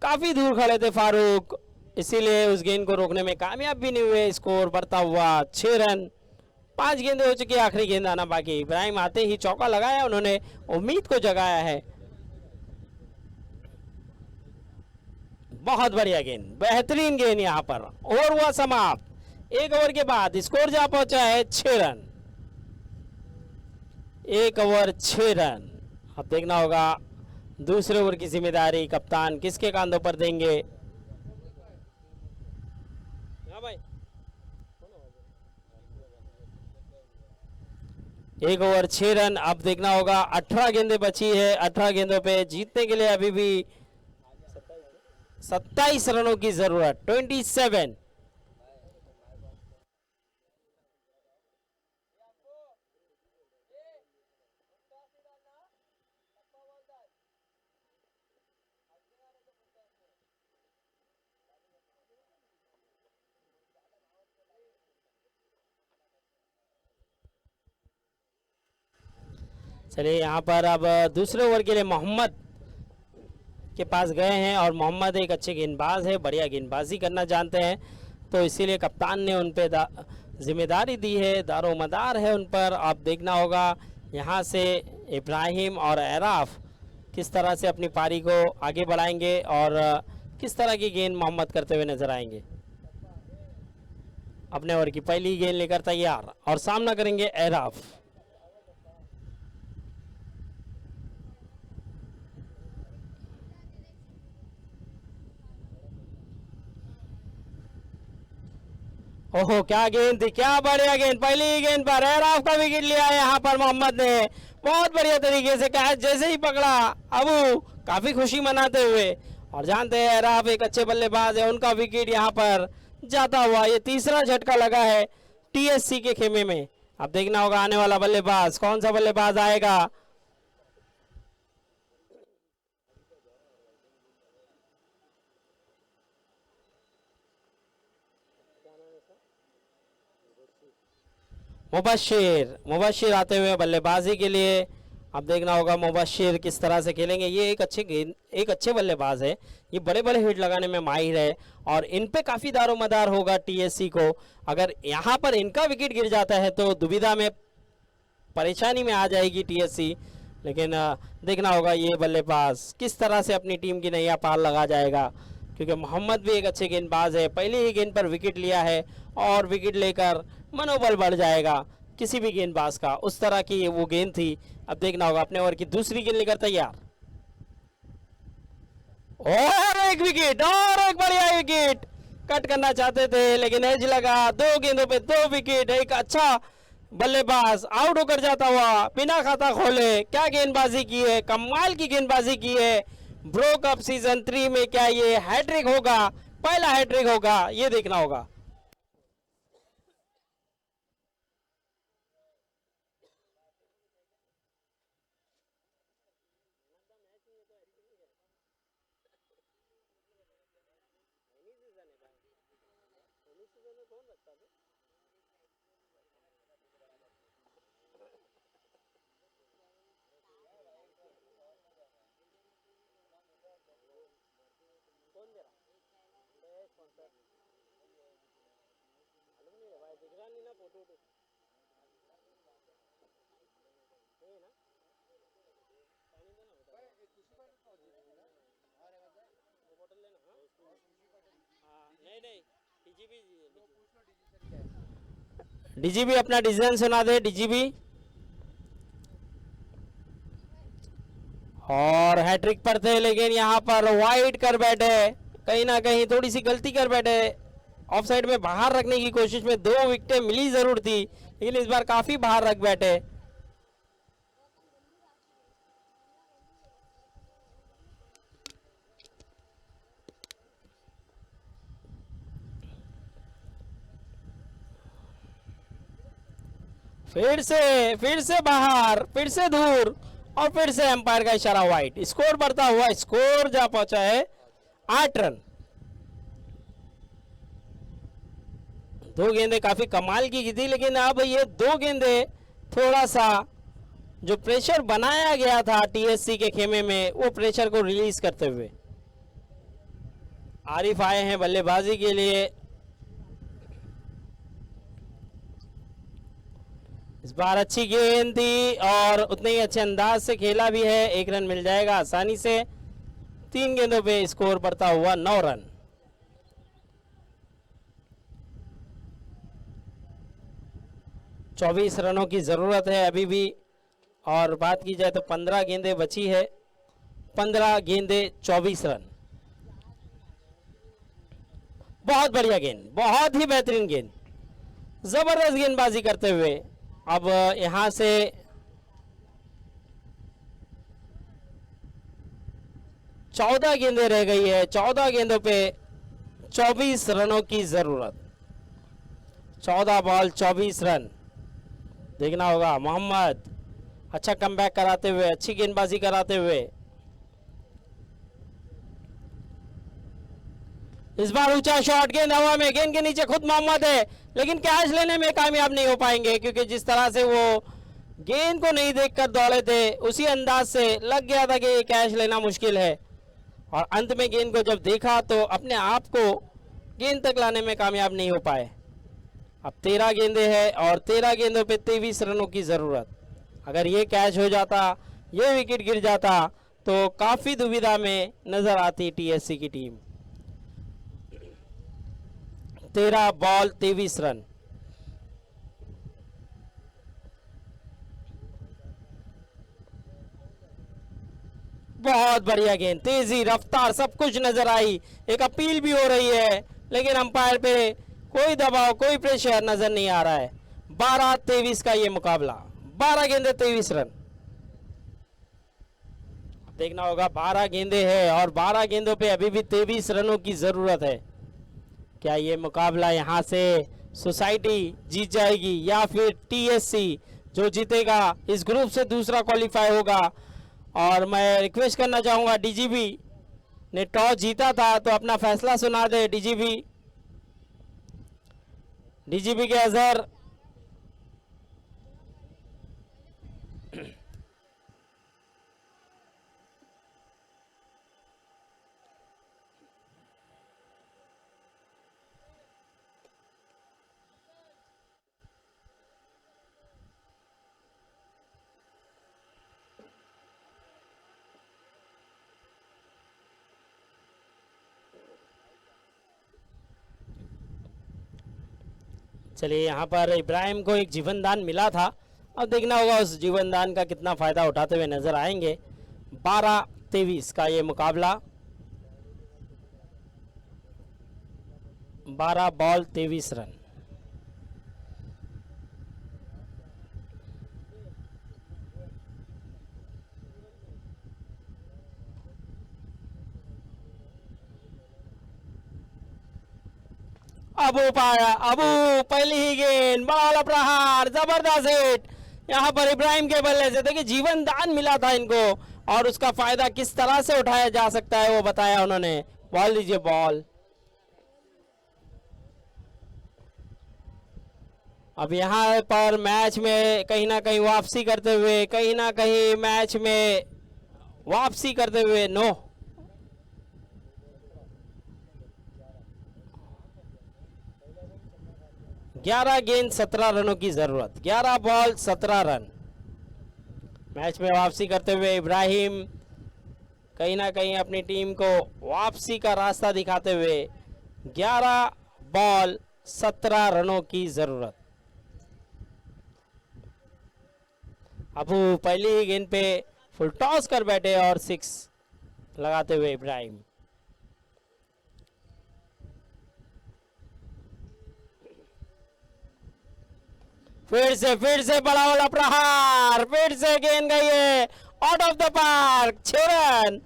काफी दूर खड़े थे फारूक, इसीलिए उस गेंद को रोकने में कामयाब भी नहीं हुए। स्कोर बढ़ता हुआ 6 रन। 5 गेंदें हो चुकी है, आखिरी गेंद आना बाकी। इब्राहिम आते ही चौका लगाया, उन्होंने उम्मीद को जगाया है। बहुत बढ़िया गेंद, बेहतरीन गेंद। यहाँ पर ओवर हुआ समाप्त। 1 ओवर के बाद स्कोर जा पहुंचा है 6 रन। 1 over 6 run. अब देखना होगा दूसरे ओवर की जिम्मेदारी कप्तान किसके कांधों पर देंगे। हाँ भाई, 1 ओवर 6 रन। अब देखना होगा 18 गेंदें बची है। 18 गेंदों पे जीतने के लिए अभी भी 27 रनों की जरूरत। 27। चलिए यहाँ पर अब दूसरे ओवर के लिए मोहम्मद के पास गए हैं और मोहम्मद एक अच्छे गेंदबाज है, बढ़िया गेंदबाजी करना जानते हैं, तो इसीलिए कप्तान ने उन पे जिम्मेदारी दी है, दारोमदार है उन पर। अब देखना होगा यहाँ से इब्राहिम और एराफ किस तरह से अपनी पारी को आगे बढ़ाएंगे और किस तरह की गेंद मोहम्मद करते हुए नजर आएंगे। अपने ओवर की पहली गेंद लेकर तैयार और सामना करेंगे एराफ। ओहो क्या गेंद थी, क्या बढ़िया गेंद, पहली गेंद पर एराफ का विकेट लिया है यहाँ पर मोहम्मद ने, बहुत बढ़िया तरीके से कैच जैसे ही पकड़ा अबू काफी खुशी मनाते हुए। और जानते हैं एराफ एक अच्छे बल्लेबाज है, उनका विकेट यहाँ पर जाता हुआ, ये तीसरा झटका लगा है टीएससी के खेमे में। अब देखना होगा आने वाला बल्लेबाज कौन सा बल्लेबाज आएगा। मुबशिर आते हुए बल्लेबाजी के लिए। अब देखना होगा मुबशिर किस तरह से खेलेंगे। ये एक अच्छे बल्लेबाज है, ये बड़े बड़े हिट लगाने में माहिर है और इन पे काफ़ी दारोमदार होगा टीएससी को। अगर यहाँ पर इनका विकेट गिर जाता है तो दुविधा में, परेशानी में आ जाएगी टीएससी। लेकिन देखना होगा ये बल्लेबाज किस तरह से अपनी टीम की नैया पार लगा जाएगा, क्योंकि मोहम्मद भी एक अच्छे गेंदबाज है, पहली ही गेंद पर विकेट लिया है और विकेट लेकर मनोबल बढ़ जाएगा किसी भी गेंदबाज का, उस तरह की वो गेंद थी। अब देखना होगा अपने ओवर की दूसरी गेंद लेकर तैयार और एक विकेट और एक बढ़िया विकेट, कट करना चाहते थे लेकिन एज लगा, 2 गेंदों पे 2 विकेट। एक अच्छा बल्लेबाज आउट होकर जाता हुआ बिना खाता खोले, क्या गेंदबाजी की है, कमाल की गेंदबाजी की है। ब्रो कप सीजन 3 में क्या ये हैट्रिक होगा, पहला हैट्रिक होगा, ये देखना होगा। डीजीबी अपना डिसीजन सुना दे, डीजीबी। और हैट्रिक पर थे लेकिन यहाँ पर वाइड कर बैठे, कहीं ना कहीं थोड़ी सी गलती कर बैठे, ऑफ साइड में बाहर रखने की कोशिश में 2 विकेटें मिली जरूर थी लेकिन इस बार काफी बाहर रख बैठे। फिर से बाहर, फिर से दूर और फिर से एम्पायर का इशारा वाइड। स्कोर बढ़ता हुआ, स्कोर जा पहुंचा है 8 रन। 2 गेंदें काफी कमाल की थी लेकिन अब ये 2 गेंदें थोड़ा सा जो प्रेशर बनाया गया था टीएससी के खेमे में, वो प्रेशर को रिलीज करते हुए आरिफ आए हैं बल्लेबाजी के लिए। इस बार अच्छी गेंद थी और उतने ही अच्छे अंदाज से खेला भी है, 1 रन मिल जाएगा आसानी से। 3 गेंदों पे स्कोर बढ़ता हुआ 9 रन। चौबीस रनों की जरूरत है अभी भी, और बात की जाए तो 15 गेंदें बची है, 15 गेंदें 24 रन। बहुत बढ़िया गेंद, बहुत ही बेहतरीन गेंद, जबरदस्त गेंदबाजी करते हुए। अब यहां से चौदह गेंदें रह गई है, 14 गेंदों पे 24 रनों की जरूरत। 14 बॉल 24 रन। देखना होगा मोहम्मद अच्छा कमबैक कराते हुए, अच्छी गेंदबाजी कराते हुए। इस बार ऊंचा शॉट, गेंद हवा में, गेंद के नीचे खुद मोहम्मद है लेकिन कैच लेने में कामयाब नहीं हो पाएंगे, क्योंकि जिस तरह से वो गेंद को नहीं देखकर दौड़े थे, उसी अंदाज से लग गया था कि ये कैच लेना मुश्किल है, और अंत में गेंद को जब देखा तो अपने आप को गेंद तक लाने में कामयाब नहीं हो पाए। अब 13 गेंदें हैं और 13 गेंदों पे 23 रनों की ज़रूरत। अगर ये कैच हो जाता, ये विकेट गिर जाता, तो काफ़ी दुविधा में नज़र आती टीएससी की टीम। 13 ball 23 run. बहुत बढ़िया गेंद, तेजी, रफ्तार, सब कुछ नजर आई। एक अपील भी हो रही है, लेकिन अंपायर पे कोई दबाव, कोई प्रेशर नजर नहीं आ रहा है। 12-23 का ये मुकाबला, 12 गेंदे 23 रन। देखना होगा, 12 गेंदे हैं और 12 गेंदों पे अभी भी 23 रनों की जरूरत है। क्या ये मुकाबला यहाँ से सोसाइटी जीत जाएगी या फिर टीएससी जो जीतेगा इस ग्रुप से दूसरा क्वालिफाई होगा? और मैं रिक्वेस्ट करना चाहूँगा, डीजीबी ने टॉस जीता था तो अपना फैसला सुना दे। डीजीबी के अजहर। चलिए, यहाँ पर इब्राहिम को एक जीवन दान मिला था, अब देखना होगा उस जीवन दान का कितना फ़ायदा उठाते हुए नजर आएंगे। 12-23 का ये मुकाबला, 12 बॉल 23 रन। अबू पाया, अबू पहली ही गेंद, बड़ा प्रहार, जबरदस्त हिट। यहाँ पर इब्राहिम के बल्ले से देखिए जीवन दान मिला था इनको, और उसका फायदा किस तरह से उठाया जा सकता है वो बताया उन्होंने। बॉल दीजिए, बॉल। अब यहाँ पर मैच में कहीं ना कहीं वापसी करते हुए, कहीं ना कहीं मैच में वापसी करते हुए, नो। 11 गेंद 17 रनों की जरूरत, 11 बॉल 17 रन। मैच में वापसी करते हुए इब्राहिम कहीं ना कहीं अपनी टीम को वापसी का रास्ता दिखाते हुए 11 बॉल 17 रनों की जरूरत। अबू पहली ही गेंद पे फुल टॉस कर बैठे और 6 लगाते हुए इब्राहिम। फिर से बड़ा वाला प्रहार, फिर से गेंद गई है out of the park. 6 run,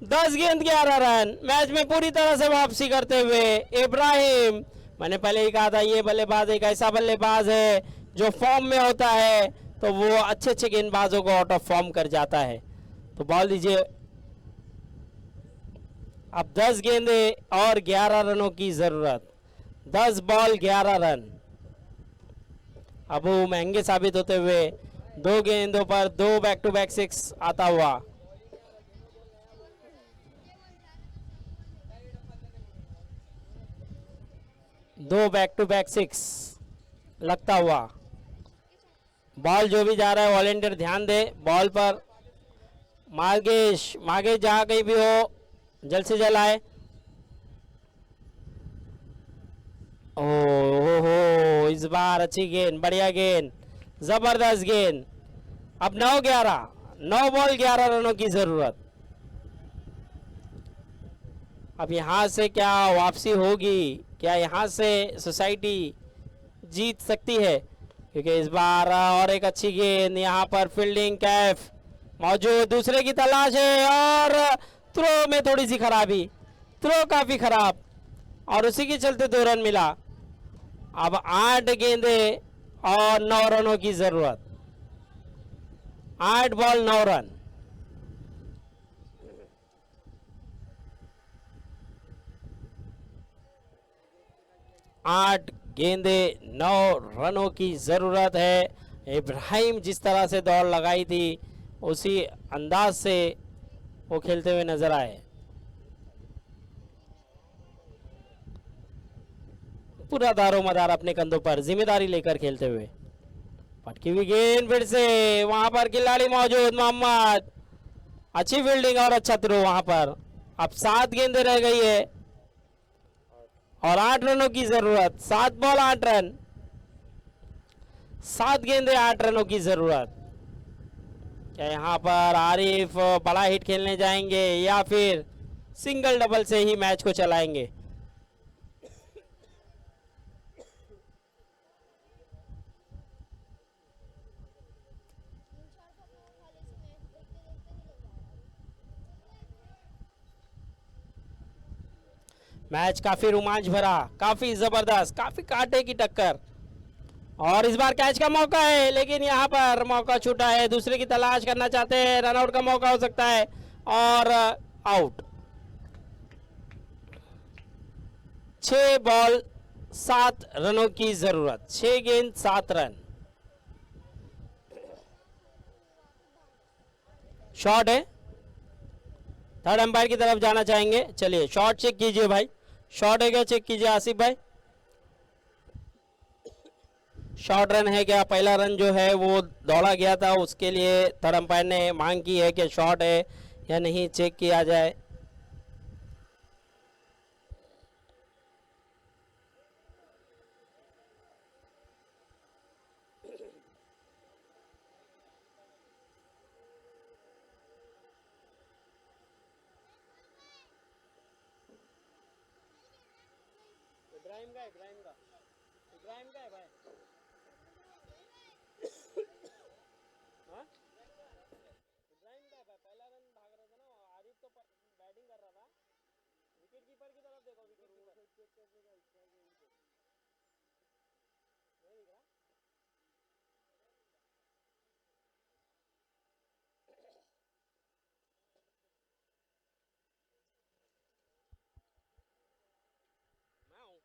10 गेंद 11 रन। मैच में पूरी तरह से वापसी करते हुए इब्राहिम, मैंने पहले ही कहा था ये बल्लेबाज एक ऐसा बल्लेबाज है जो फॉर्म में होता है तो वो अच्छे अच्छे गेंदबाजों को आउट ऑफ फॉर्म कर जाता है। तो बॉल दीजिए। अब 10 गेंदे और 11 रनों की जरूरत, 10 बॉल 11 रन। अब वो महंगे साबित होते हुए 2 गेंदों पर 2 बैक टू बैक 6 आता हुआ। दो बैक टू बैक 6 लगता हुआ। बॉल जो भी जा रहा है वॉलेंटियर ध्यान दे बॉल पर। मार्गेश जहाँ कहीं भी हो जल्द से जल्द आए। ओहो, इस बार अच्छी गेंद, बढ़िया गेंद, जबरदस्त गेंद। अब 9-11, 9 बॉल 11 रनों की जरूरत। अब यहाँ से क्या वापसी होगी? क्या यहाँ से सोसाइटी जीत सकती है? क्योंकि इस बार और एक अच्छी गेंद, यहाँ पर फील्डिंग कैफ मौजूद, दूसरे की तलाश है और थ्रो में थोड़ी सी खराबी, थ्रो काफी खराब और उसी के चलते 2 रन मिला। अब 8 गेंदे और 9 रनों की जरूरत, 8 बॉल 9 रन। आठ गेंदे 9 रनों की जरूरत है। इब्राहिम जिस तरह से दौड़ लगाई थी उसी अंदाज से वो खेलते हुए नजर आए। पूरा दारोमदार अपने कंधों पर जिम्मेदारी लेकर खेलते हुए। पटकी हुई गेंद फिर से, वहां पर खिलाड़ी मौजूद मोहम्मद, अच्छी फील्डिंग और अच्छा थ्रो वहां पर। अब 7 गेंदें रह गई है और 8 रनों की जरूरत। 7 बॉल 8 रन, 7 गेंदें 8 रनों की जरूरत। क्या यहाँ पर आरिफ बड़ा हिट खेलने जाएंगे या फिर सिंगल डबल से ही मैच को चलाएंगे? मैच काफी रोमांच भरा, काफी जबरदस्त, काफी कांटे की टक्कर। और इस बार कैच का मौका है लेकिन यहाँ पर मौका छूटा है। दूसरे की तलाश करना चाहते हैं, रनआउट का मौका हो सकता है और आउट। 6 बॉल 7 रनों की जरूरत, 6 गेंद 7 रन। शॉट है, थर्ड अंपायर की तरफ जाना चाहेंगे। चलिए शॉट चेक कीजिए भाई, शॉट है क्या चेक कीजिए आसिफ भाई। शॉर्ट रन है क्या? पहला रन जो है वो दौड़ा गया था, उसके लिए थर्ड अंपायर ने मांग की है कि शॉट है या नहीं, चेक किया जाए। इब्राहिम का इब्राहिम का इब्राहिम का है भाई। हाँ इब्राहिम का है भाई, पहला रन भाग रहा था ना, आरिफ तो बैटिंग कर रहा था। विकेट कीपर की तरफ देखो, विकेट कीपर नहीं दिख रहा। मैं हूँ।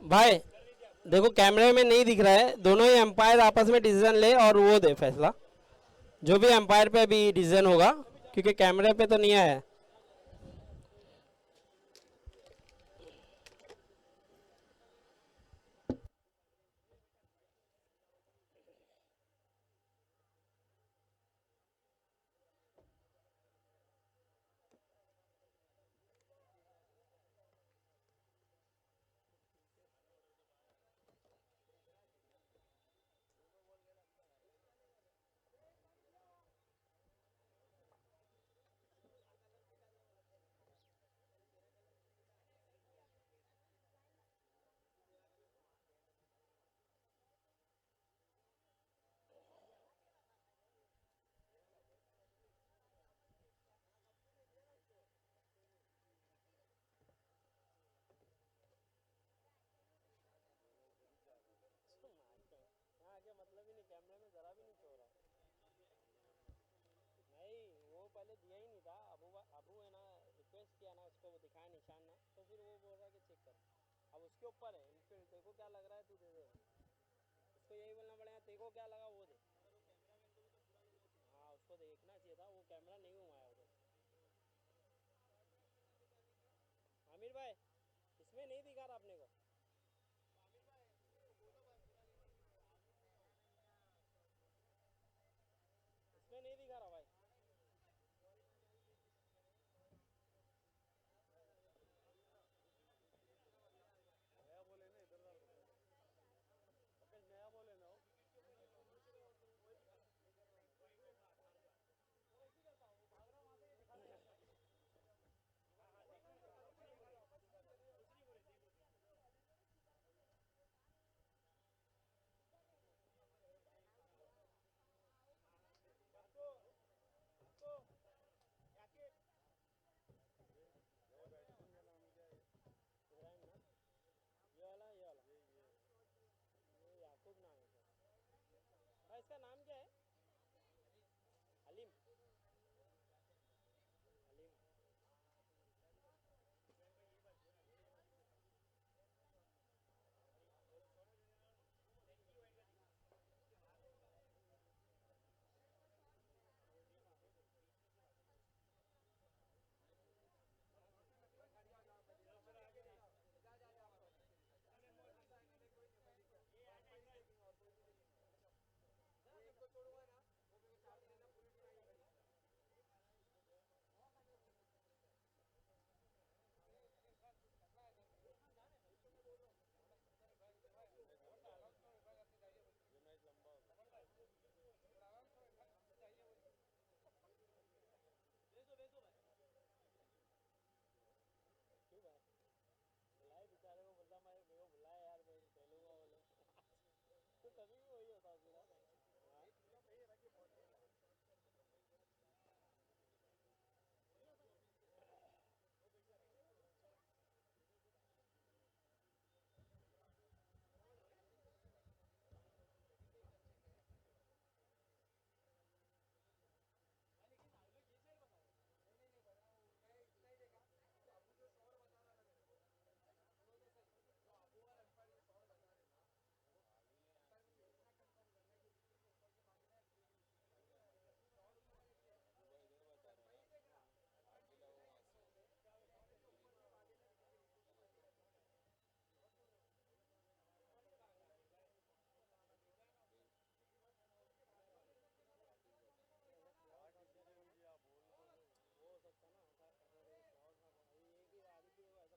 भाई देखो कैमरे में नहीं दिख रहा है, दोनों ही एम्पायर आपस में डिसीजन ले और वो दे फैसला, जो भी एम्पायर पे अभी डिसीजन होगा, क्योंकि कैमरे पे तो नहीं आया है। मतलब ही नहीं, कैमरे में जरा भी नहीं शो रहा। नहीं वो पहले दिया ही नहीं था, अबू अबू है ना, रिक्वेस्ट किया ना उसको, वो दिखाया निशान ना, तो फिर वो बोल रहा है कि चेक कर। अब उसके ऊपर है इनफील्ड, तेरे को क्या लग रहा है तू दे दे, उसको यही बोलना पड़ेगा, तेरे को क्या लगा वो दे। हाँ उसको देखना चाहिए था, वो कैमरा नहीं घुमाया उधर। आमिर भाई इसमें नहीं दिखा रहा अपने को, इसमें नहीं दिखा रहा भाई। नया बोले ना, इधर नया बोले ना। इसका नाम क्या है? हलीम। हलीम। क्यों भाई? बुलाए बेचारे को, बोलता मैं मेरे को बुलाए यार, मैं खेलूंगा बोलो। तो कभी भी वही होता है पूरा। हाँ? वो हो सकता ना, ऐसा क्रॉस भागा ये कि आदि की वो ऐसा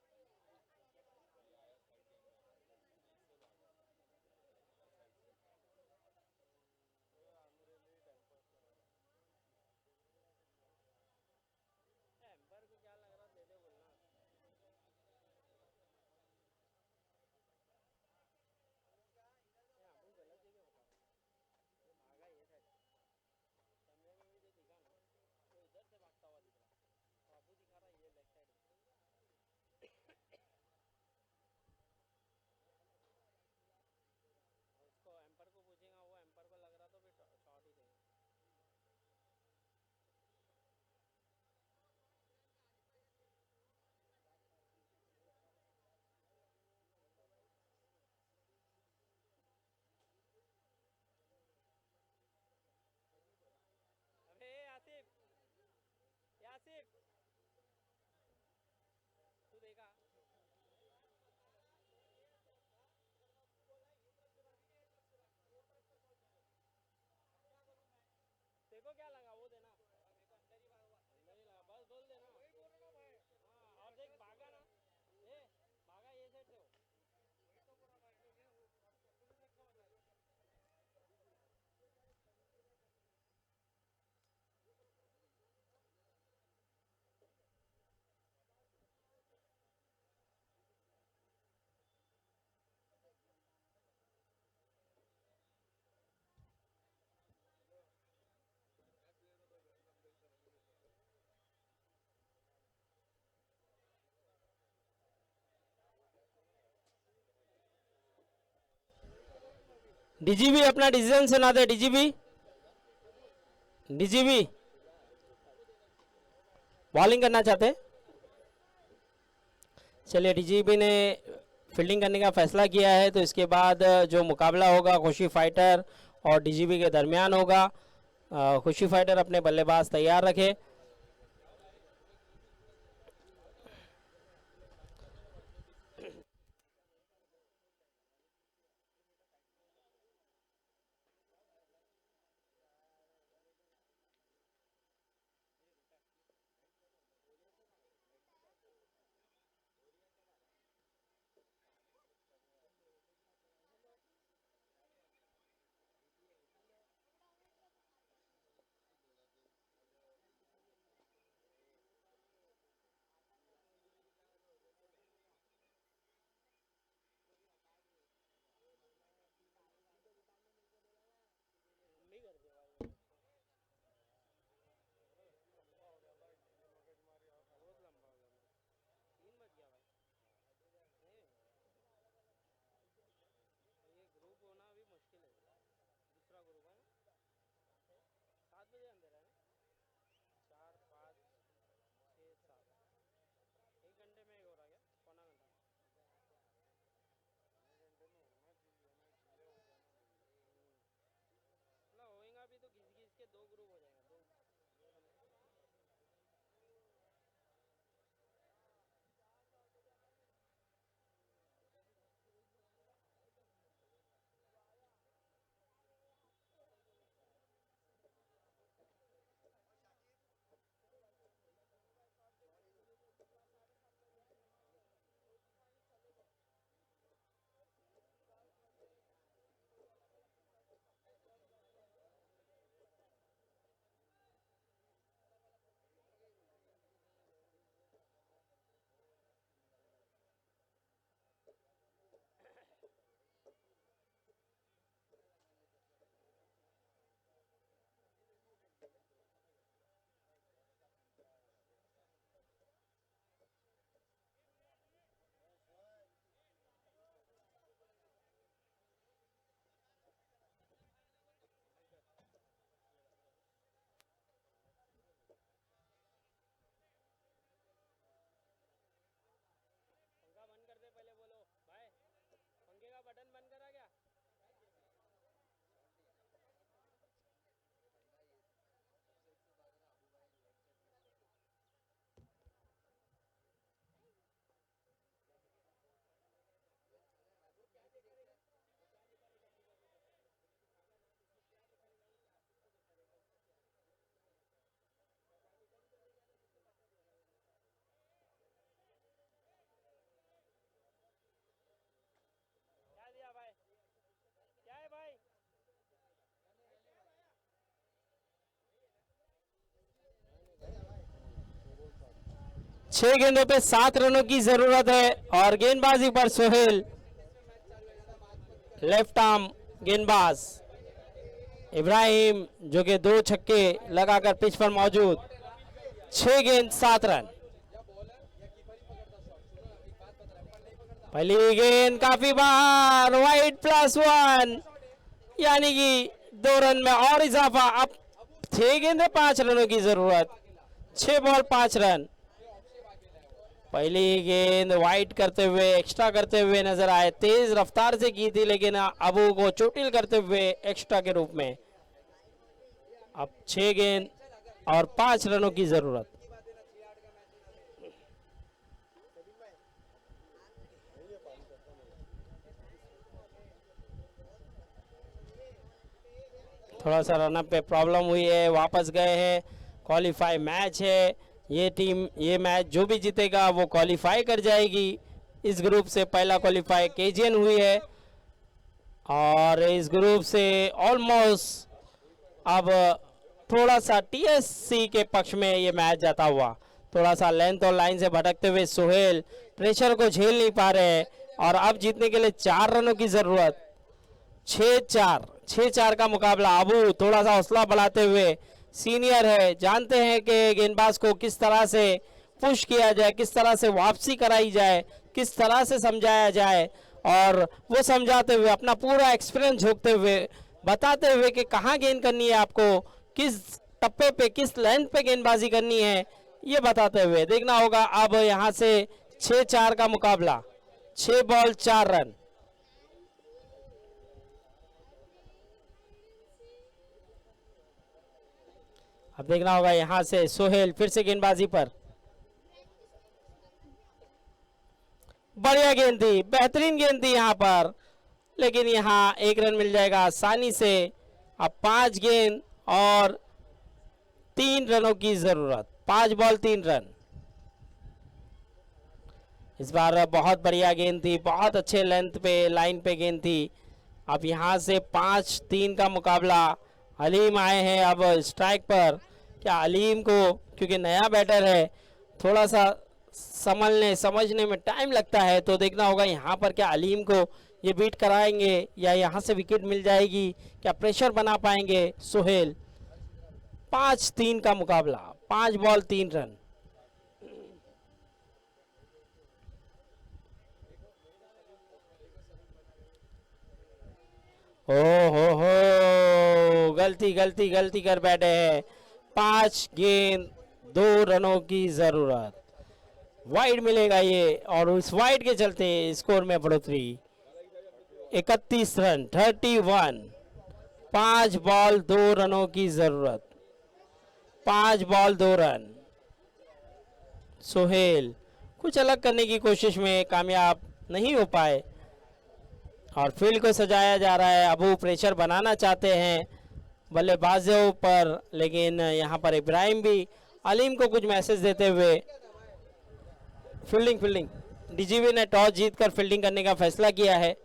क्रॉस भागा, कभी का भागने वाला ऐसा क्रॉस भागा। हाँ, उसमें तो एम्पर को क्या लग रहा, दे दे बोलना। अपन गलत जगह होता है, भागा ये साइड। कैमरे में भी जो दिखा ना, वो इधर से भागता हुआ दिख रहा, और अबू दिखा रहा ये लेफ्ट साइड में। और उसको एम्पर को पूछेगा, वो एम्पर को लग रहा तो फिर शॉट ही देगा। अबे यासिफ, यासिफ तू देखा? देखो क्या लगा वो देना, अंदर ही लगा, बस बोल देना। हाँ, और देख भागा ना, ए भागा ये साइड से हो। डीजीबी अपना डिसीजन सुना दे, डीजीबी। डीजीबी बॉलिंग करना चाहते। चलिए, डीजीबी ने फील्डिंग करने का फैसला किया है, तो इसके बाद जो मुकाबला होगा खुशी फाइटर और डीजीबी के दरमियान होगा। खुशी फाइटर अपने बल्लेबाज तैयार रखे। बजे अंधेरा है ना? 4, 5, 6, 7 1 घंटे में ही हो रहा क्या? पौना घंटा मतलब होएगा भी तो घिस घिस के 2 ग्रुप हो जाएगा। दो पंखा बंद कर दे पहले, बोलो भाई। पंखे का बटन बंद करा क्या? क्या दिया भाई? क्या है भाई? 6 गेंदों पे 7 रनों की जरूरत है और गेंदबाजी पर सोहेल, लेफ्ट आर्म गेंदबाज इब्राहिम जो कि 2 छक्के लगाकर पिच पर मौजूद। 6 गेंद 7 रन। पहली गेंद काफी बाहर, वाइड +1, यानी कि 2 रन में और इजाफा। अब 6 गेंदे 5 रनों की जरूरत, 6 बॉल 5 रन। पहली गेंद वाइड करते हुए, एक्स्ट्रा करते हुए नजर आए, तेज रफ्तार से की थी लेकिन अबू को चोटिल करते हुए एक्स्ट्रा के रूप में। अब 6 गेंद और 5 रनों की जरूरत। थोड़ा सा रनअप पे प्रॉब्लम हुई है, वापस गए हैं। क्वालिफाई मैच है, ये टीम ये मैच जो भी जीतेगा वो क्वालिफाई कर जाएगी। इस ग्रुप से पहला क्वालिफाई केजीएन हुई है और इस ग्रुप से ऑलमोस्ट अब थोड़ा सा टीएससी के पक्ष में ये मैच जाता हुआ। थोड़ा सा लेंथ और लाइन से भटकते हुए सोहेल प्रेशर को झेल नहीं पा रहे हैं और अब जीतने के लिए 4 रनों की जरूरत। 6-4 का मुकाबला। अबू थोड़ा सा हौसला बढ़ाते हुए, सीनियर है, जानते हैं कि गेंदबाज को किस तरह से पुश किया जाए, किस तरह से वापसी कराई जाए, किस तरह से समझाया जाए, और वो समझाते हुए अपना पूरा एक्सपीरियंस झोंकते हुए, बताते हुए कि कहाँ गेंद करनी है आपको, किस टप्पे पे, किस लेंथ पे गेंदबाजी करनी है, ये बताते हुए देखना होगा। अब यहाँ से 6-4 का मुकाबला, 6 बॉल 4 रन। अब देखना होगा यहाँ से सोहेल फिर से गेंदबाजी पर। बढ़िया गेंद थी, बेहतरीन गेंद थी यहाँ पर, लेकिन यहाँ 1 रन मिल जाएगा आसानी से। अब 5 गेंद और 3 रनों की जरूरत, 5 बॉल 3 रन। इस बार बहुत बढ़िया गेंद थी, बहुत अच्छे लेंथ पे, लाइन पे गेंद थी। अब यहाँ से 5-3 का मुकाबला। अलीम आए हैं अब स्ट्राइक पर। क्या अलीम को, क्योंकि नया बैटर है, थोड़ा सा संभलने समझने में टाइम लगता है, तो देखना होगा यहाँ पर क्या अलीम को ये बीट कराएंगे या यहाँ से विकेट मिल जाएगी, क्या प्रेशर बना पाएंगे सोहेल। 5-3 का मुकाबला, 5 बॉल 3 रन। ओ हो, गलती गलती गलती कर बैठे हैं। 5 गेंद 2 रनों की जरूरत, वाइड मिलेगा ये, और उस वाइड के चलते स्कोर में बढ़ोतरी। 31 रन 31, 5 बॉल 2 रनों की जरूरत, 5 बॉल 2 रन। सोहेल कुछ अलग करने की कोशिश में कामयाब नहीं हो पाए और फील्ड को सजाया जा रहा है। अबू प्रेशर बनाना चाहते हैं बल्लेबाजों पर, लेकिन यहाँ पर इब्राहिम भी अलीम को कुछ मैसेज देते हुए फील्डिंग फील्डिंग डीजीबी ने टॉस जीतकर फील्डिंग करने का फैसला किया है।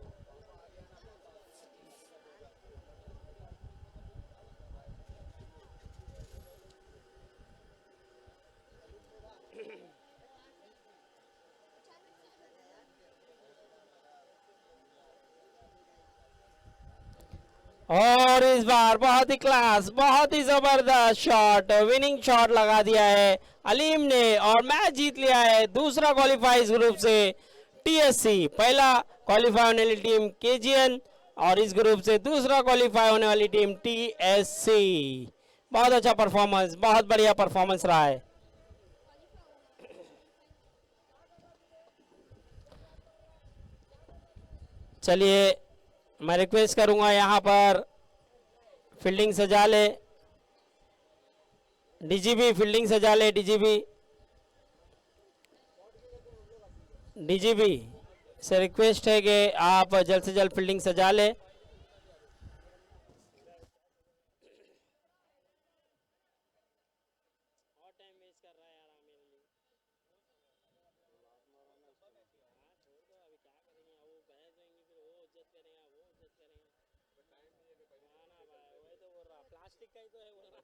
और इस बार बहुत ही क्लास, बहुत ही जबरदस्त शॉट, विनिंग शॉट लगा दिया है अलीम ने और मैच जीत लिया है। दूसरा क्वालिफाई इस ग्रुप से टीएससी, पहला क्वालिफाई होने वाली टीम केजीएन और इस ग्रुप से दूसरा क्वालिफाई होने वाली टीम टीएससी। बहुत अच्छा परफॉर्मेंस, बहुत बढ़िया परफॉर्मेंस रहा है। चलिए मैं रिक्वेस्ट करूंगा यहाँ पर फील्डिंग सजा ले डीजीबी, फील्डिंग सजा ले डीजीबी। डीजीबी से रिक्वेस्ट है कि आप जल्द से जल्द फील्डिंग सजा ले। प्लास्टिक का ही तो है बोलना,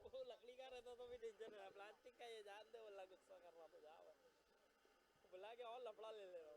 वो लकड़ी का रहता तो भी टेंशन है, प्लास्टिक का ये जान दे, बोला गुस्सा कर रहा तो जा बुला के और लफड़ा ले ले रहा।